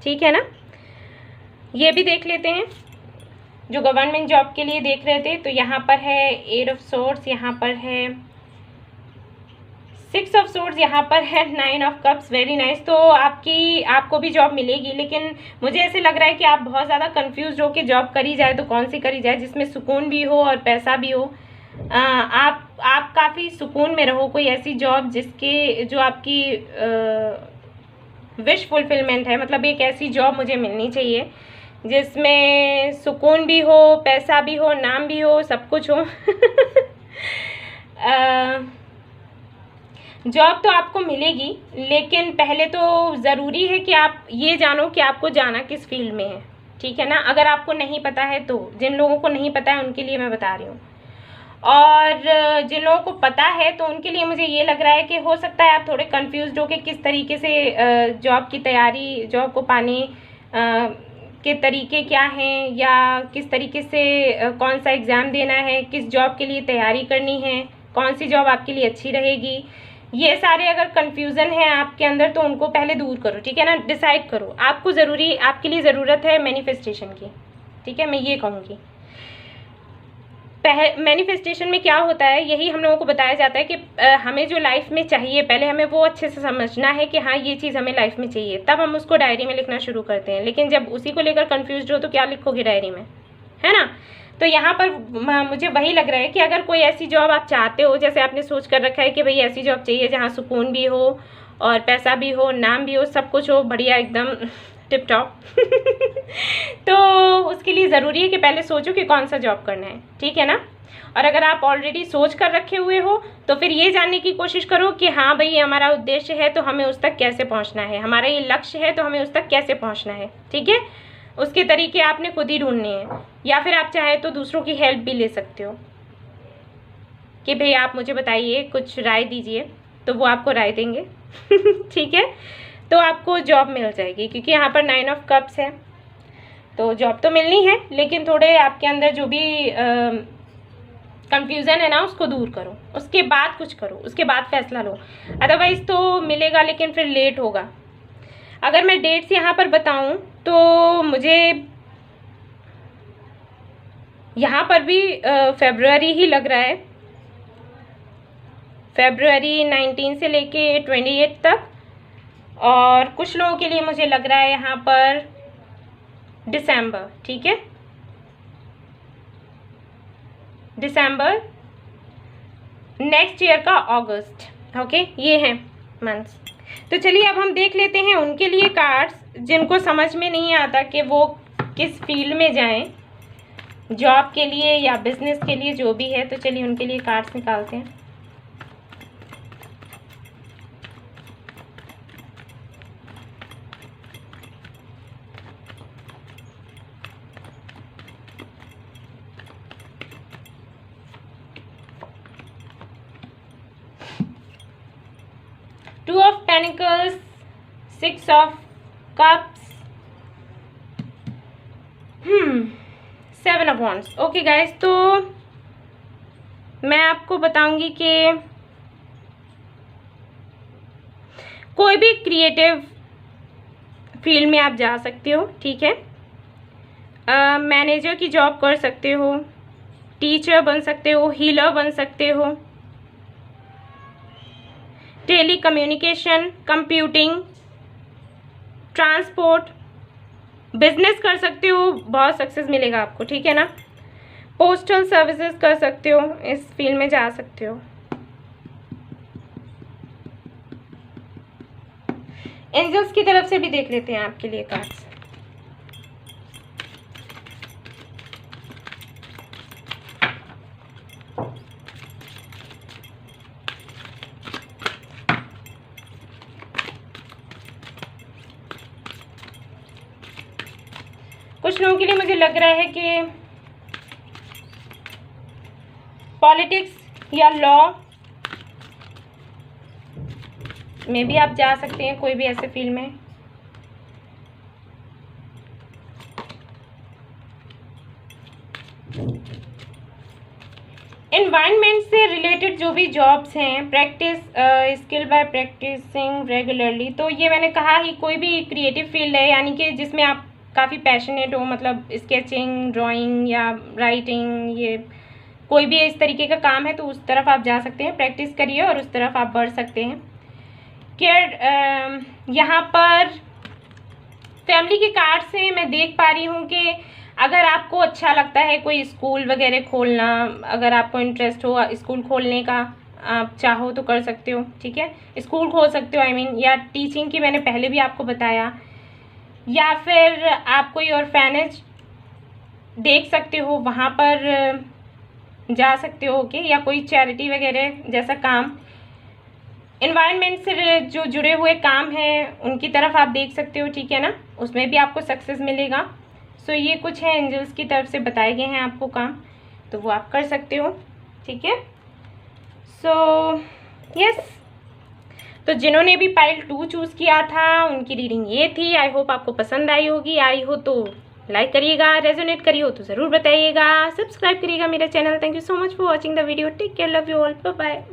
ठीक है ना। ये भी देख लेते हैं जो गवर्नमेंट जॉब के लिए देख रहे थे। तो यहाँ पर है 8 ऑफ सोर्ड्स, यहाँ पर है 6 ऑफ सोर्ड्स, यहाँ पर है 9 ऑफ कप्स। Very nice. तो आपको भी जॉब मिलेगी, लेकिन मुझे ऐसे लग रहा है कि आप बहुत ज़्यादा कंफ्यूज हो कि जॉब करी जाए तो कौन सी करी जाए जिसमें सुकून भी हो और पैसा भी हो। आप काफ़ी सुकून में रहो, कोई ऐसी जॉब जो आपकी विश फुलफिलमेंट है। मतलब एक ऐसी जॉब मुझे मिलनी चाहिए जिसमें सुकून भी हो, पैसा भी हो, नाम भी हो, सब कुछ हो। जॉब तो आपको मिलेगी, लेकिन पहले तो ज़रूरी है कि आप ये जानो कि आपको जाना किस फील्ड में है। ठीक है ना। अगर आपको नहीं पता है तो, जिन लोगों को नहीं पता है उनके लिए मैं बता रही हूँ, और जिन लोगों को पता है तो उनके लिए मुझे ये लग रहा है कि हो सकता है आप थोड़े कंफ्यूज्ड हो कि किस तरीके से जॉब की तैयारी, जॉब को पाने के तरीके क्या हैं, या किस तरीके से कौन सा एग्ज़ाम देना है, किस जॉब के लिए तैयारी करनी है, कौन सी जॉब आपके लिए अच्छी रहेगी। ये सारे अगर कन्फ्यूज़न है आपके अंदर तो उनको पहले दूर करो। ठीक है ना। डिसाइड करो। आपके लिए ज़रूरत है मैनिफेस्टेशन की। ठीक है, मैं ये कहूँगी। मैनिफेस्टेशन में क्या होता है, यही हम लोगों को बताया जाता है कि हमें जो लाइफ में चाहिए पहले हमें वो अच्छे से समझना है कि हाँ ये चीज़ हमें लाइफ में चाहिए, तब हम उसको डायरी में लिखना शुरू करते हैं। लेकिन जब उसी को लेकर कंफ्यूज हो तो क्या लिखोगे डायरी में, है ना। तो यहाँ पर मुझे वही लग रहा है कि अगर कोई ऐसी जॉब आप चाहते हो, जैसे आपने सोच कर रखा है कि भाई ऐसी जॉब चाहिए जहाँ सुकून भी हो और पैसा भी हो, नाम भी हो, सब कुछ हो बढ़िया एकदम टिप टॉप। तो उसके लिए ज़रूरी है कि पहले सोचो कि कौन सा जॉब करना है। ठीक है ना। और अगर आप ऑलरेडी सोच कर रखे हुए हो तो फिर ये जानने की कोशिश करो कि हाँ भाई ये हमारा उद्देश्य है तो हमें उस तक कैसे पहुँचना है, हमारा ये लक्ष्य है तो हमें उस तक कैसे पहुँचना है। ठीक है। उसके तरीके आपने खुद ही ढूंढने हैं, या फिर आप चाहे तो दूसरों की हेल्प भी ले सकते हो कि भाई आप मुझे बताइए, कुछ राय दीजिए, तो वो आपको राय देंगे। ठीक है। तो आपको जॉब मिल जाएगी, क्योंकि यहाँ पर 9 ऑफ कप्स है। तो जॉब तो मिलनी है, लेकिन थोड़े आपके अंदर जो भी कंफ्यूजन है ना उसको दूर करो, उसके बाद कुछ करो, उसके बाद फैसला लो। अदरवाइज तो मिलेगा लेकिन फिर लेट होगा। अगर मैं डेट्स यहाँ पर बताऊँ तो मुझे यहाँ पर भी फरवरी ही लग रहा है, फरवरी 19 से लेके 28 तक, और कुछ लोगों के लिए मुझे लग रहा है यहाँ पर दिसंबर। ठीक है, दिसंबर, नेक्स्ट ईयर का अगस्त। ओके, ये हैं मंथ्स। तो चलिए अब हम देख लेते हैं उनके लिए कार्ड्स जिनको समझ में नहीं आता कि वो किस फील्ड में जाएं, जॉब के लिए या बिजनेस के लिए, जो भी है। तो चलिए उनके लिए कार्ड्स निकालते हैं। Two of Pentacles, 6 of Cups, 7 of Wands। Okay guys, तो मैं आपको बताऊंगी कि कोई भी क्रिएटिव फील्ड में आप जा सकते हो। ठीक है। मैनेजर की जॉब कर सकते हो, टीचर बन सकते हो, हीलर बन सकते हो, telecommunication, computing, transport, business कर सकते हो, बहुत सक्सेस मिलेगा आपको, ठीक है ना। पोस्टल सर्विसेज कर सकते हो, इस फील्ड में जा सकते हो। एंजल्स की तरफ से भी देख लेते हैं आपके लिए कार्ड्स। कुछ लोगों के लिए मुझे लग रहा है कि पॉलिटिक्स या लॉ में भी आप जा सकते हैं, कोई भी ऐसे फील्ड में। एनवायरनमेंट से रिलेटेड जो भी जॉब्स हैं, practice skill by practicing regularly, तो ये मैंने कहा ही कोई भी क्रिएटिव फील्ड है, यानी कि जिसमें आप काफ़ी पैशनेट हो, मतलब स्केचिंग, ड्राइंग या राइटिंग, ये कोई भी इस तरीके का काम है तो उस तरफ आप जा सकते हैं, प्रैक्टिस करिए और उस तरफ आप बढ़ सकते हैं। केयर यहाँ पर फैमिली के कार्ड से मैं देख पा रही हूँ कि अगर आपको अच्छा लगता है कोई स्कूल वगैरह खोलना, अगर आपको इंटरेस्ट हो स्कूल खोलने का, आप चाहो तो कर सकते हो, ठीक है। स्कूल खोल सकते हो, या टीचिंग की मैंने पहले भी आपको बताया, या फिर आप कोई ऑर्फेनेज देख सकते हो, वहाँ पर जा सकते हो, ओके, या कोई चैरिटी वगैरह जैसा काम। एनवायरनमेंट से जो जुड़े हुए काम हैं उनकी तरफ आप देख सकते हो, ठीक है ना, उसमें भी आपको सक्सेस मिलेगा। सो ये कुछ है एंजल्स की तरफ से बताए गए हैं आपको काम, तो वो आप कर सकते हो, ठीक है। सो यस, तो जिन्होंने भी पाइल 2 चूज़ किया था उनकी रीडिंग ये थी। आई होप आपको पसंद आई होगी, आई हो तो लाइक करिएगा, रेजोनेट करिए हो तो ज़रूर बताइएगा, सब्सक्राइब करिएगा मेरा channel. Thank you so much for watching the video, take care, love you all, bye bye.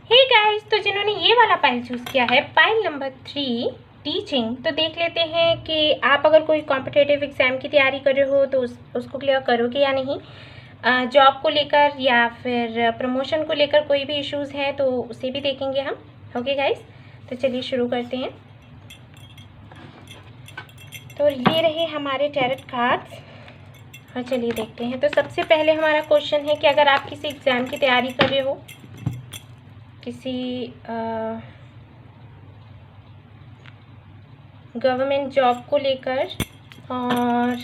Hey guys, तो जिन्होंने ये वाला पाइल चूज़ किया है, पाइल नंबर 3 टीचिंग, तो देख लेते हैं कि आप अगर कोई कॉम्पिटिटिव एग्ज़ाम की तैयारी कर रहे हो तो उसको क्लियर करोगे या नहीं, जॉब को लेकर या फिर प्रमोशन को लेकर कोई भी इश्यूज़ हैं तो उसे भी देखेंगे हम, ओके गाइस। तो चलिए शुरू करते हैं। तो ये रहे हमारे टैरोट कार्ड्स और चलिए देखते हैं। तो सबसे पहले हमारा क्वेश्चन है कि अगर आप किसी एग्ज़ाम की तैयारी कर रहे हो, किसी गवर्नमेंट जॉब को लेकर, और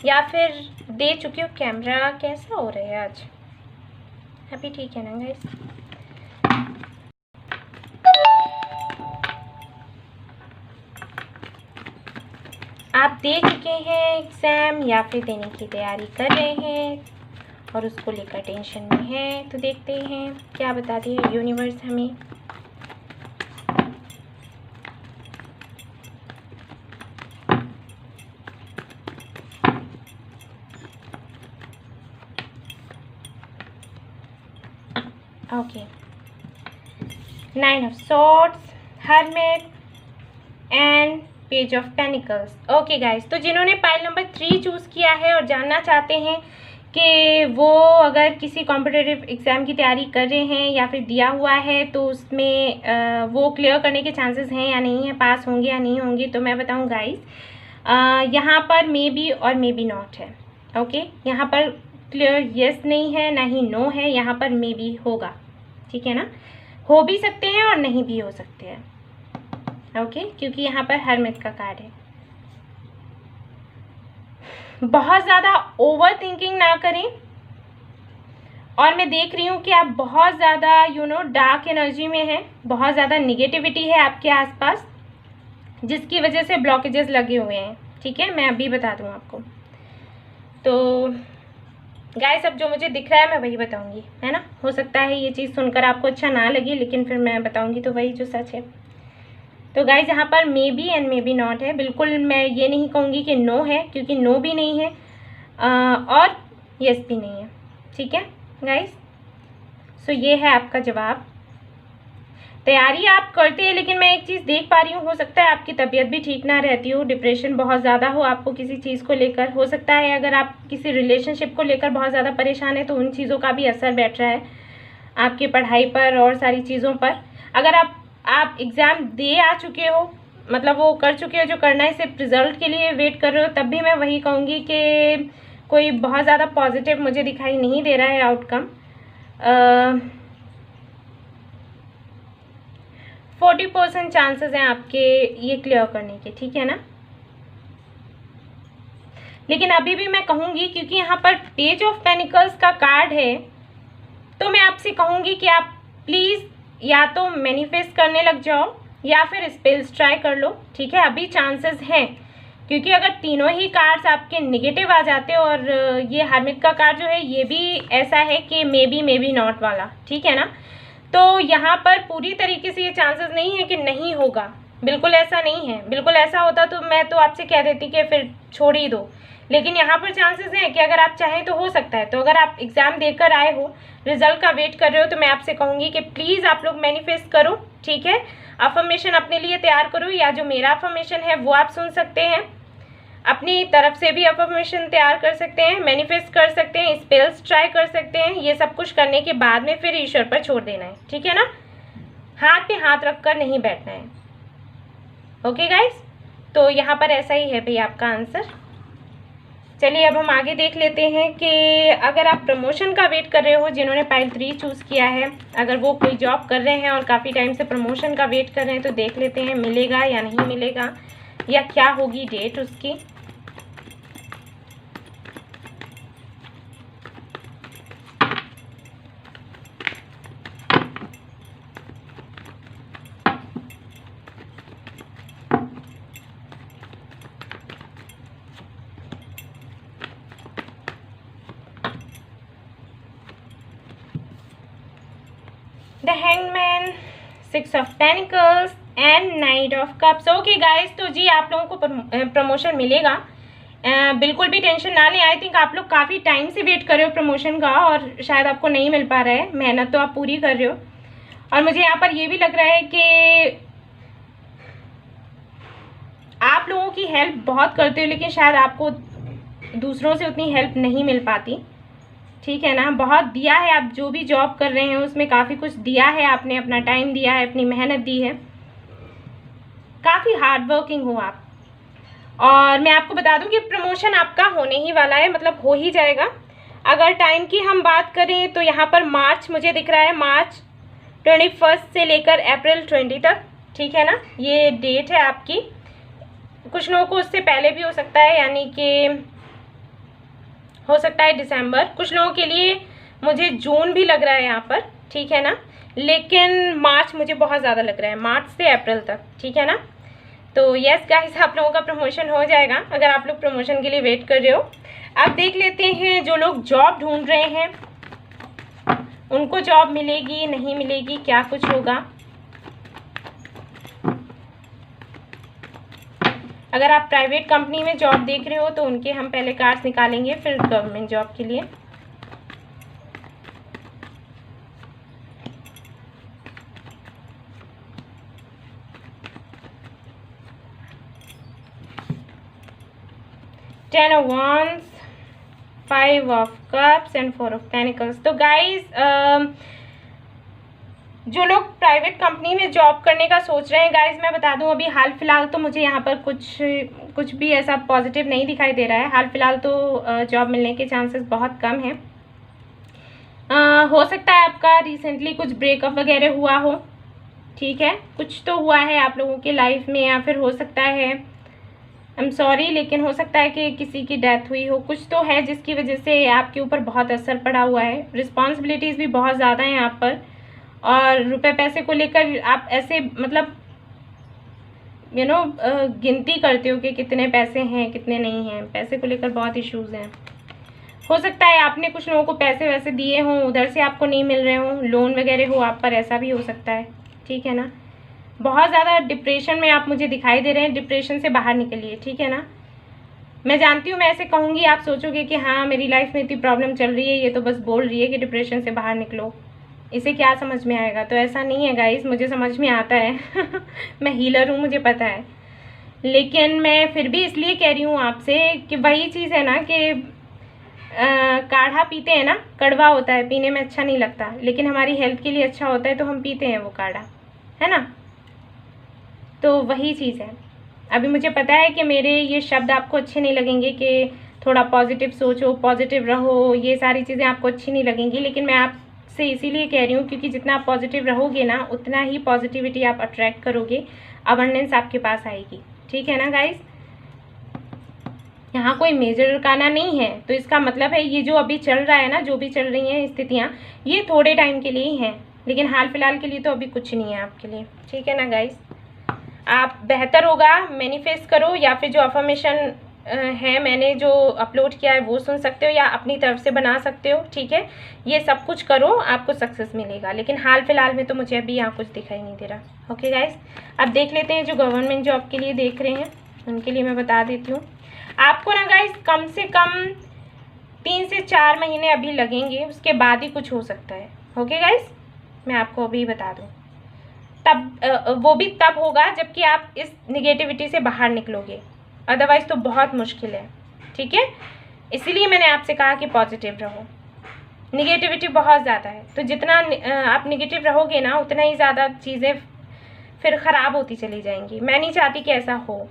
या फिर दे चुके हो, कैमरा कैसा हो रहा है आज, अभी ठीक है ना गाइस। आप दे चुके हैं एग्ज़ाम या फिर देने की तैयारी कर रहे हैं और उसको लेकर टेंशन में है, तो देखते हैं क्या बताती है यूनिवर्स हमें। Okay, 9 of swords, hermit and page of pentacles. Okay guys, तो जिन्होंने पाइल नंबर 3 चूज़ किया है और जानना चाहते हैं कि वो अगर किसी कॉम्पिटिटिव एग्ज़ाम की तैयारी कर रहे हैं या फिर दिया हुआ है तो उसमें वो क्लियर करने के चांसेस हैं या नहीं है, पास होंगे या नहीं होंगे, तो मैं बताऊं गाइस, यहाँ पर मे बी और मे बी नॉट है, ओके। यहाँ पर क्लियर येस नहीं है, ना ही नो है, यहाँ पर मे बी होगा, ठीक है ना, हो भी सकते हैं और नहीं भी हो सकते हैं, ओके, क्योंकि यहाँ पर हर्मिट का कार्ड है। बहुत ज़्यादा ओवर थिंकिंग ना करें, और मैं देख रही हूँ कि आप बहुत ज़्यादा डार्क एनर्जी में हैं, बहुत ज़्यादा निगेटिविटी है आपके आसपास, जिसकी वजह से ब्लॉकेजेस लगे हुए हैं, ठीक है, मैं अभी बता दूँ आपको। तो गाइस, अब जो मुझे दिख रहा है मैं वही बताऊँगी, है ना। हो सकता है ये चीज़ सुनकर आपको अच्छा ना लगे, लेकिन फिर मैं बताऊँगी तो वही जो सच है। तो गाइज यहाँ पर may be and may be not है, बिल्कुल मैं ये नहीं कहूँगी कि नो है, क्योंकि नो भी नहीं है और यस भी नहीं है, ठीक है गाइज। सो ये है आपका जवाब। तैयारी आप करते हैं, लेकिन मैं एक चीज़ देख पा रही हूँ, हो सकता है आपकी तबीयत भी ठीक ना रहती हो, डिप्रेशन बहुत ज़्यादा हो आपको किसी चीज़ को लेकर। हो सकता है अगर आप किसी रिलेशनशिप को लेकर बहुत ज़्यादा परेशान है तो उन चीज़ों का भी असर बैठ रहा है आपकी पढ़ाई पर और सारी चीज़ों पर। अगर आप एग्ज़ाम दे आ चुके हो, मतलब वो कर चुके हो जो करना है, सिर्फ रिज़ल्ट के लिए वेट कर रहे हो, तब भी मैं वही कहूँगी कि कोई बहुत ज़्यादा पॉजिटिव मुझे दिखाई नहीं दे रहा है आउटकम। 40% चांसेस हैं आपके ये क्लियर करने के, ठीक है ना। लेकिन अभी भी मैं कहूँगी, क्योंकि यहाँ पर पेज ऑफ पेनिकल्स का कार्ड है, तो मैं आपसे कहूँगी कि आप प्लीज़ या तो मैनिफेस्ट करने लग जाओ या फिर स्पेल्स ट्राई कर लो, ठीक है। अभी चांसेस हैं, क्योंकि अगर तीनों ही कार्ड्स आपके नेगेटिव आ जाते और ये हर्मिट का कार्ड जो है ये भी ऐसा है कि मे बी नॉट वाला, ठीक है ना। तो यहाँ पर पूरी तरीके से ये चांसेस नहीं है कि नहीं होगा, बिल्कुल ऐसा नहीं है। बिल्कुल ऐसा होता तो मैं तो आपसे कह देती कि फिर छोड़ ही दो, लेकिन यहाँ पर चांसेस हैं कि अगर आप चाहें तो हो सकता है। तो अगर आप एग्ज़ाम देकर आए हो, रिजल्ट का वेट कर रहे हो, तो मैं आपसे कहूँगी कि प्लीज़ आप लोग मैनिफेस्ट करो, ठीक है। अफर्मेशन अपने लिए तैयार करो, या जो मेरा अफर्मेशन है वो आप सुन सकते हैं, अपनी तरफ से भी अफर्मेशन तैयार कर सकते हैं, मैनिफेस्ट कर सकते हैं, स्पेल्स ट्राई कर सकते हैं। ये सब कुछ करने के बाद में फिर ईश्वर पर छोड़ देना है, ठीक है ना। हाथ पे हाथ रख कर नहीं बैठना है। ओके गाइस, तो यहाँ पर ऐसा ही है भाई आपका आंसर। चलिए अब हम आगे देख लेते हैं कि अगर आप प्रमोशन का वेट कर रहे हो, जिन्होंने पाइल 3 चूज़ किया है, अगर वो कोई जॉब कर रहे हैं और काफ़ी टाइम से प्रमोशन का वेट कर रहे हैं, तो देख लेते हैं मिलेगा या नहीं मिलेगा, या क्या होगी डेट उसकी। The hangman, 6 of pentacles and night of cups. Okay guys, तो जी आप लोगों को प्रमोशन मिलेगा, बिल्कुल भी टेंशन ना लें। आई थिंक आप लोग काफ़ी टाइम से वेट कर रहे हो प्रमोशन का और शायद आपको नहीं मिल पा रहा है। मेहनत तो आप पूरी कर रहे हो, और मुझे यहाँ पर ये भी लग रहा है कि आप लोगों की हेल्प बहुत करते हो, लेकिन शायद आपको दूसरों से उतनी हेल्प नहीं मिल पाती, ठीक है ना। बहुत दिया है, आप जो भी जॉब कर रहे हैं उसमें काफ़ी कुछ दिया है आपने, अपना टाइम दिया है, अपनी मेहनत दी है, काफ़ी हार्ड वर्किंग हो आप। और मैं आपको बता दूं कि प्रमोशन आपका होने ही वाला है, मतलब हो ही जाएगा। अगर टाइम की हम बात करें तो यहाँ पर मार्च मुझे दिख रहा है, मार्च 21 से लेकर अप्रैल 20 तक, ठीक है ना, ये डेट है आपकी। कुछ लोगों को उससे पहले भी हो सकता है, यानी कि हो सकता है दिसंबर, कुछ लोगों के लिए मुझे जून भी लग रहा है यहाँ पर, ठीक है ना, लेकिन मार्च मुझे बहुत ज़्यादा लग रहा है, मार्च से अप्रैल तक, ठीक है ना। तो यस गाइस, आप लोगों का प्रमोशन हो जाएगा अगर आप लोग प्रमोशन के लिए वेट कर रहे हो। अब देख लेते हैं जो लोग जॉब ढूंढ रहे हैं उनको जॉब मिलेगी नहीं मिलेगी, क्या कुछ होगा। अगर आप प्राइवेट कंपनी में जॉब देख रहे हो तो उनके हम पहले कार्ड्स निकालेंगे, फिर गवर्नमेंट जॉब के लिए। Ten of wands, 5 of cups and 4 of panicles. तो गाइज जो लोग प्राइवेट कंपनी में जॉब करने का सोच रहे हैं, गाइज मैं बता दूं अभी हाल फिलहाल तो मुझे यहाँ पर कुछ भी ऐसा पॉजिटिव नहीं दिखाई दे रहा है। हाल फिलहाल तो जॉब मिलने के चांसेस बहुत कम हैं। हो सकता है आपका रिसेंटली कुछ ब्रेकअप वगैरह हुआ हो, ठीक है, कुछ तो हुआ है आप लोगों की लाइफ में, या फिर हो सकता है, आई एम सॉरी, लेकिन हो सकता है कि किसी की डेथ हुई हो। कुछ तो है जिसकी वजह से आपके ऊपर बहुत असर पड़ा हुआ है। रिस्पॉन्सिबिलिटीज़ भी बहुत ज़्यादा हैं आप पर, और रुपए पैसे को लेकर आप ऐसे मतलब गिनती करते हो कि कितने पैसे हैं कितने नहीं हैं। पैसे को लेकर बहुत इश्यूज़ हैं। हो सकता है आपने कुछ लोगों को पैसे वैसे दिए हों, उधर से आपको नहीं मिल रहे हों, लोन वगैरह हो आप पर, ऐसा भी हो सकता है, ठीक है ना। बहुत ज़्यादा डिप्रेशन में आप मुझे दिखाई दे रहे हैं, डिप्रेशन से बाहर निकलिए, ठीक है ना। मैं जानती हूँ मैं ऐसे कहूँगी आप सोचोगे कि हाँ मेरी लाइफ में इतनी प्रॉब्लम चल रही है, ये तो बस बोल रही है कि डिप्रेशन से बाहर निकलो, इसे क्या समझ में आएगा। तो ऐसा नहीं है गाइस, मुझे समझ में आता है मैं हीलर हूँ, मुझे पता है, लेकिन मैं फिर भी इसलिए कह रही हूँ आपसे कि वही चीज़ है ना कि काढ़ा पीते हैं ना, कड़वा होता है, पीने में अच्छा नहीं लगता, लेकिन हमारी हेल्थ के लिए अच्छा होता है तो हम पीते हैं वो काढ़ा, है ना। तो वही चीज़ है। अभी मुझे पता है कि मेरे ये शब्द आपको अच्छे नहीं लगेंगे कि थोड़ा पॉजिटिव सोचो, पॉजिटिव रहो, ये सारी चीज़ें आपको अच्छी नहीं लगेंगी, लेकिन मैं आपसे इसीलिए कह रही हूँ क्योंकि जितना आप पॉजिटिव रहोगे ना, उतना ही पॉजिटिविटी आप अट्रैक्ट करोगे, अबंडेंस आपके पास आएगी। ठीक है ना गाइस। यहाँ कोई मेजर अरकाना नहीं है, तो इसका मतलब है ये जो अभी चल रहा है ना, जो भी चल रही हैं स्थितियाँ, ये थोड़े टाइम के लिए ही हैं, लेकिन हाल फिलहाल के लिए तो अभी कुछ नहीं है आपके लिए। ठीक है ना गाइस। आप बेहतर होगा मैनिफेस्ट करो, या फिर जो अफर्मेशन है मैंने जो अपलोड किया है वो सुन सकते हो, या अपनी तरफ से बना सकते हो। ठीक है, ये सब कुछ करो, आपको सक्सेस मिलेगा, लेकिन हाल फिलहाल में तो मुझे अभी यहाँ कुछ दिखाई नहीं दे रहा। ओके गाइस, अब देख लेते हैं जो गवर्नमेंट जॉब के लिए देख रहे हैं, उनके लिए मैं बता देती हूँ। आपको ना गाइस कम से कम 3 से 4 महीने अभी लगेंगे, उसके बाद ही कुछ हो सकता है। ओके गाइस, मैं आपको अभी बता दूँ, तब वो भी तब होगा जबकि आप इस निगेटिविटी से बाहर निकलोगे, अदरवाइज़ तो बहुत मुश्किल है। ठीक है, इसीलिए मैंने आपसे कहा कि पॉजिटिव रहो। निगेटिविटी बहुत ज़्यादा है, तो जितना आप निगेटिव रहोगे ना, उतना ही ज़्यादा चीज़ें फिर ख़राब होती चली जाएंगी। मैं नहीं चाहती कि ऐसा हो,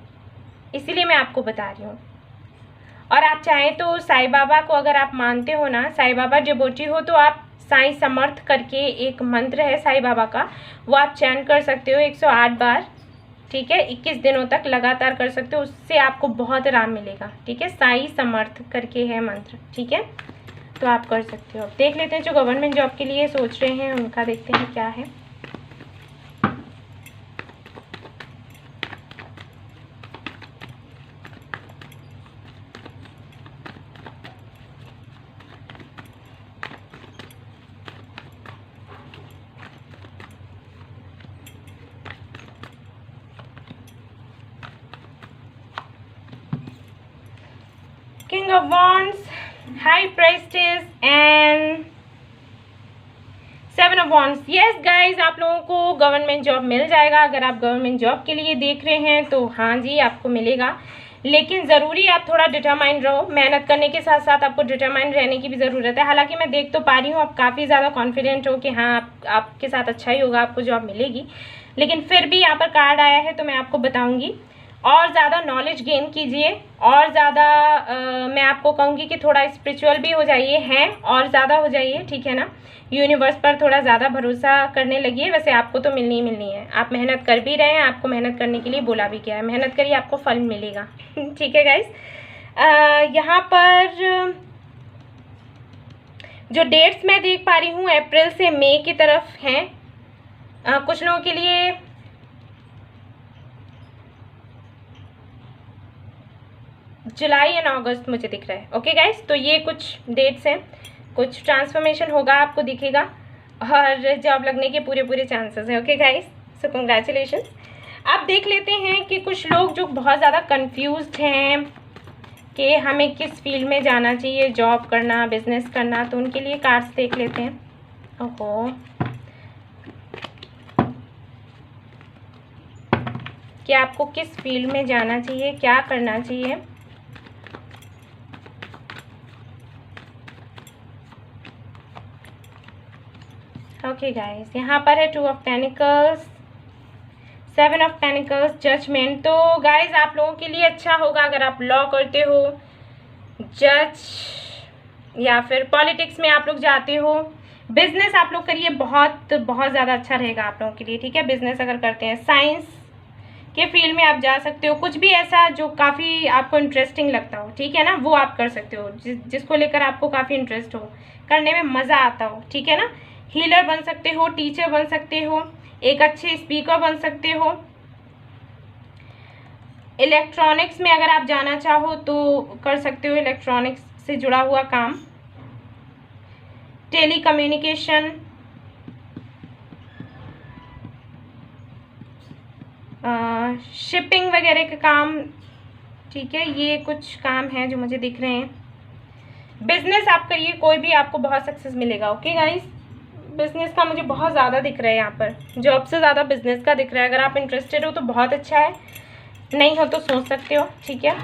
इसीलिए मैं आपको बता रही हूँ। और आप चाहें तो साईं बाबा को अगर आप मानते हो ना, साईं बाबा डिवोटी हो, तो आप साईं समर्थ करके एक मंत्र है साईं बाबा का, वो आप चैंट कर सकते हो 108 बार। ठीक है, 21 दिनों तक लगातार कर सकते हो, उससे आपको बहुत आराम मिलेगा। ठीक है, साईं समर्थ करके है मंत्र। ठीक है, तो आप कर सकते हो। देख लेते हैं जो गवर्नमेंट जॉब के लिए सोच रहे हैं उनका, देखते हैं क्या है। King of Wands, High Priestess and 7 of Wands। Yes guys, आप लोगों को गवर्नमेंट जॉब मिल जाएगा। अगर आप गवर्नमेंट जॉब के लिए देख रहे हैं तो हाँ जी, आपको मिलेगा, लेकिन ज़रूरी आप थोड़ा डिटरमाइंड रहो। मेहनत करने के साथ साथ आपको डिटरमाइंड रहने की भी ज़रूरत है। हालांकि मैं देख तो पा रही हूँ आप काफ़ी ज़्यादा कॉन्फिडेंट हो कि हाँ आपके साथ अच्छा ही होगा, आपको जॉब मिलेगी, लेकिन फिर भी यहाँ पर कार्ड आया है तो मैं आपको बताऊँगी, और ज़्यादा नॉलेज गेन कीजिए, और ज़्यादा मैं आपको कहूँगी कि थोड़ा स्पिरिचुअल भी हो जाइए, हैं और ज़्यादा हो जाइए। ठीक है ना, यूनिवर्स पर थोड़ा ज़्यादा भरोसा करने लगिए। वैसे आपको तो मिलनी ही मिलनी है, आप मेहनत कर भी रहे हैं, आपको मेहनत करने के लिए बोला भी गया है, मेहनत करिए, आपको फल मिलेगा। ठीक है गाइस, यहाँ पर जो डेट्स मैं देख पा रही हूँ अप्रैल से मई की तरफ हैं। कुछ लोगों के लिए जुलाई एंड अगस्त मुझे दिख रहा है। ओके गाइस, तो ये कुछ डेट्स हैं, कुछ ट्रांसफॉर्मेशन होगा, आपको दिखेगा, और जॉब लगने के पूरे चांसेस हैं। ओके गाइस, सो कंग्रेचुलेशंस। अब देख लेते हैं कि कुछ लोग जो बहुत ज़्यादा कंफ्यूज्ड हैं कि हमें किस फील्ड में जाना चाहिए, जॉब करना, बिजनेस करना, तो उनके लिए कार्ड्स देख लेते हैं। ओहो, कि आपको किस फील्ड में जाना चाहिए, क्या करना चाहिए। ओके गाइस, यहाँ पर है 2 of pentacles, 7 of pentacles, judgement. तो गाइस आप लोगों के लिए अच्छा होगा अगर आप लॉ करते हो, जज, या फिर पॉलिटिक्स में आप लोग जाते हो, बिजनेस आप लोग करिए, बहुत ज़्यादा अच्छा रहेगा आप लोगों के लिए। ठीक है, बिजनेस अगर करते हैं, साइंस के फील्ड में आप जा सकते हो, कुछ भी ऐसा जो काफ़ी आपको इंटरेस्टिंग लगता हो, ठीक है ना, वो आप कर सकते हो, जिसको लेकर आपको काफ़ी इंटरेस्ट हो, करने में मज़ा आता हो। ठीक है ना, हीलर बन सकते हो, टीचर बन सकते हो, एक अच्छे स्पीकर बन सकते हो, इलेक्ट्रॉनिक्स में अगर आप जाना चाहो तो कर सकते हो, इलेक्ट्रॉनिक्स से जुड़ा हुआ काम, टेलीकम्युनिकेशन, शिपिंग वगैरह के काम। ठीक है, ये कुछ काम हैं जो मुझे दिख रहे हैं। बिजनेस आप करिए, कोई भी, आपको बहुत सक्सेस मिलेगा। ओके गाइस, बिजनेस का मुझे बहुत ज़्यादा दिख रहा है यहाँ पर, जॉब से ज़्यादा बिजनेस का दिख रहा है। अगर आप इंटरेस्टेड हो तो बहुत अच्छा है, नहीं हो तो सोच सकते हो, ठीक है।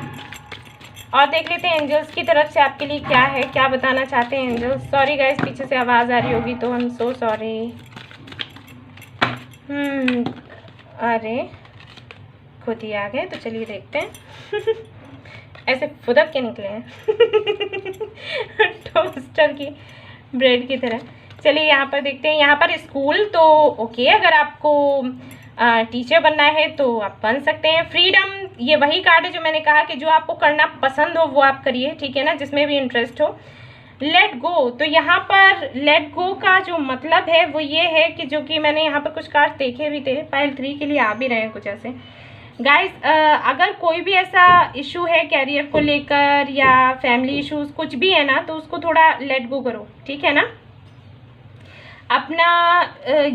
और देख लेते हैं एंजल्स की तरफ से आपके लिए क्या है, क्या बताना चाहते हैं एंजल्स। सॉरी गाइस, पीछे से आवाज़ आ रही होगी तो आई एम सो सॉरी। अरे खुद ही आ गए, तो चलिए देखते हैं। ऐसे फुदक के निकले हैं टोस्टर की ब्रेड की तरह। चलिए यहाँ पर देखते हैं। यहाँ पर स्कूल तो ओके, अगर आपको टीचर बनना है तो आप बन सकते हैं। फ्रीडम, ये वही कार्ड है जो मैंने कहा कि जो आपको करना पसंद हो वो आप करिए, ठीक है ना, जिसमें भी इंटरेस्ट हो। लेट गो, तो यहाँ पर लेट गो का जो मतलब है वो ये है कि जो कि मैंने यहाँ पर कुछ कार्ड देखे भी थे, पाइल 3 के लिए आ भी रहे हैं कुछ ऐसे। गाइस, अगर कोई भी ऐसा इशू है कैरियर को लेकर या फैमिली इश्यूज कुछ भी है ना, तो उसको थोड़ा लेट गो करो, ठीक है ना। अपना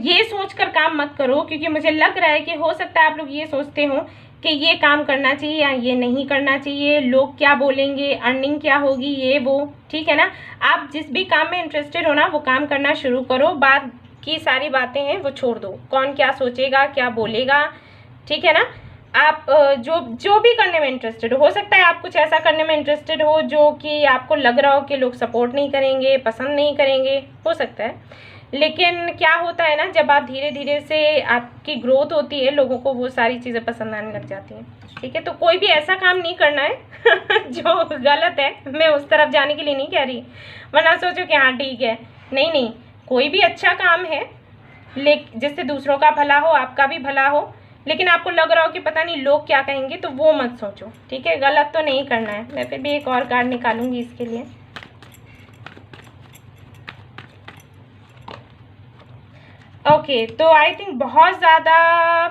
ये सोचकर काम मत करो, क्योंकि मुझे लग रहा है कि हो सकता है आप लोग ये सोचते हो कि ये काम करना चाहिए या ये नहीं करना चाहिए, लोग क्या बोलेंगे, अर्निंग क्या होगी, ये वो, ठीक है ना। आप जिस भी काम में इंटरेस्टेड हो ना वो काम करना शुरू करो, बाद की सारी बातें हैं वो छोड़ दो, कौन क्या सोचेगा क्या बोलेगा, ठीक है ना। आप जो भी करने में इंटरेस्टेड हो सकता है आप कुछ ऐसा करने में इंटरेस्टेड हो जो कि आपको लग रहा हो कि लोग सपोर्ट नहीं करेंगे, पसंद नहीं करेंगे, हो सकता है। लेकिन क्या होता है ना, जब आप धीरे धीरे से आपकी ग्रोथ होती है, लोगों को वो सारी चीज़ें पसंद आने लग जाती हैं, ठीक है। तो कोई भी ऐसा काम नहीं करना है जो गलत है, मैं उस तरफ जाने के लिए नहीं कह रही, वरना सोचो कि हाँ ठीक है, नहीं नहीं, कोई भी अच्छा काम है जिससे दूसरों का भला हो, आपका भी भला हो, लेकिन आपको लग रहा हो कि पता नहीं लोग क्या कहेंगे, तो वो मत सोचो, ठीक है। गलत तो नहीं करना है। मैं फिर भी एक और कार्ड निकालूंगी इसके लिए। ओके, तो आई थिंक बहुत ज़्यादा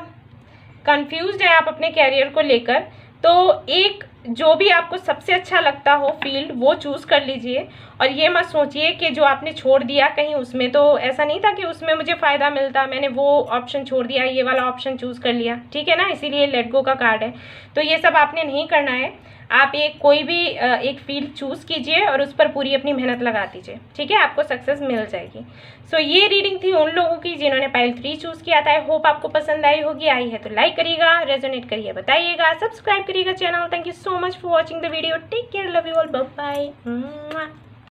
कंफ्यूज्ड हैं आप अपने कैरियर को लेकर, तो एक जो भी आपको सबसे अच्छा लगता हो फील्ड वो चूज़ कर लीजिए। और ये मत सोचिए कि जो आपने छोड़ दिया कहीं उसमें तो ऐसा नहीं था कि उसमें मुझे फ़ायदा मिलता, मैंने वो ऑप्शन छोड़ दिया, ये वाला ऑप्शन चूज़ कर लिया, ठीक है ना, इसीलिए लेट गो का कार्ड है। तो ये सब आपने नहीं करना है। आप कोई भी एक फील्ड चूज़ कीजिए और उस पर पूरी अपनी मेहनत लगा दीजिए, ठीक है, आपको सक्सेस मिल जाएगी। सो ये रीडिंग थी उन लोगों की जिन्होंने पाइल 3 चूज़ किया था। आई होप आपको पसंद आई होगी, आई है तो लाइक करिएगा, रेजोनेट करिए बताइएगा, सब्सक्राइब करिएगा channel. Thank you so much for watching the video, take care, love you all, bye bye.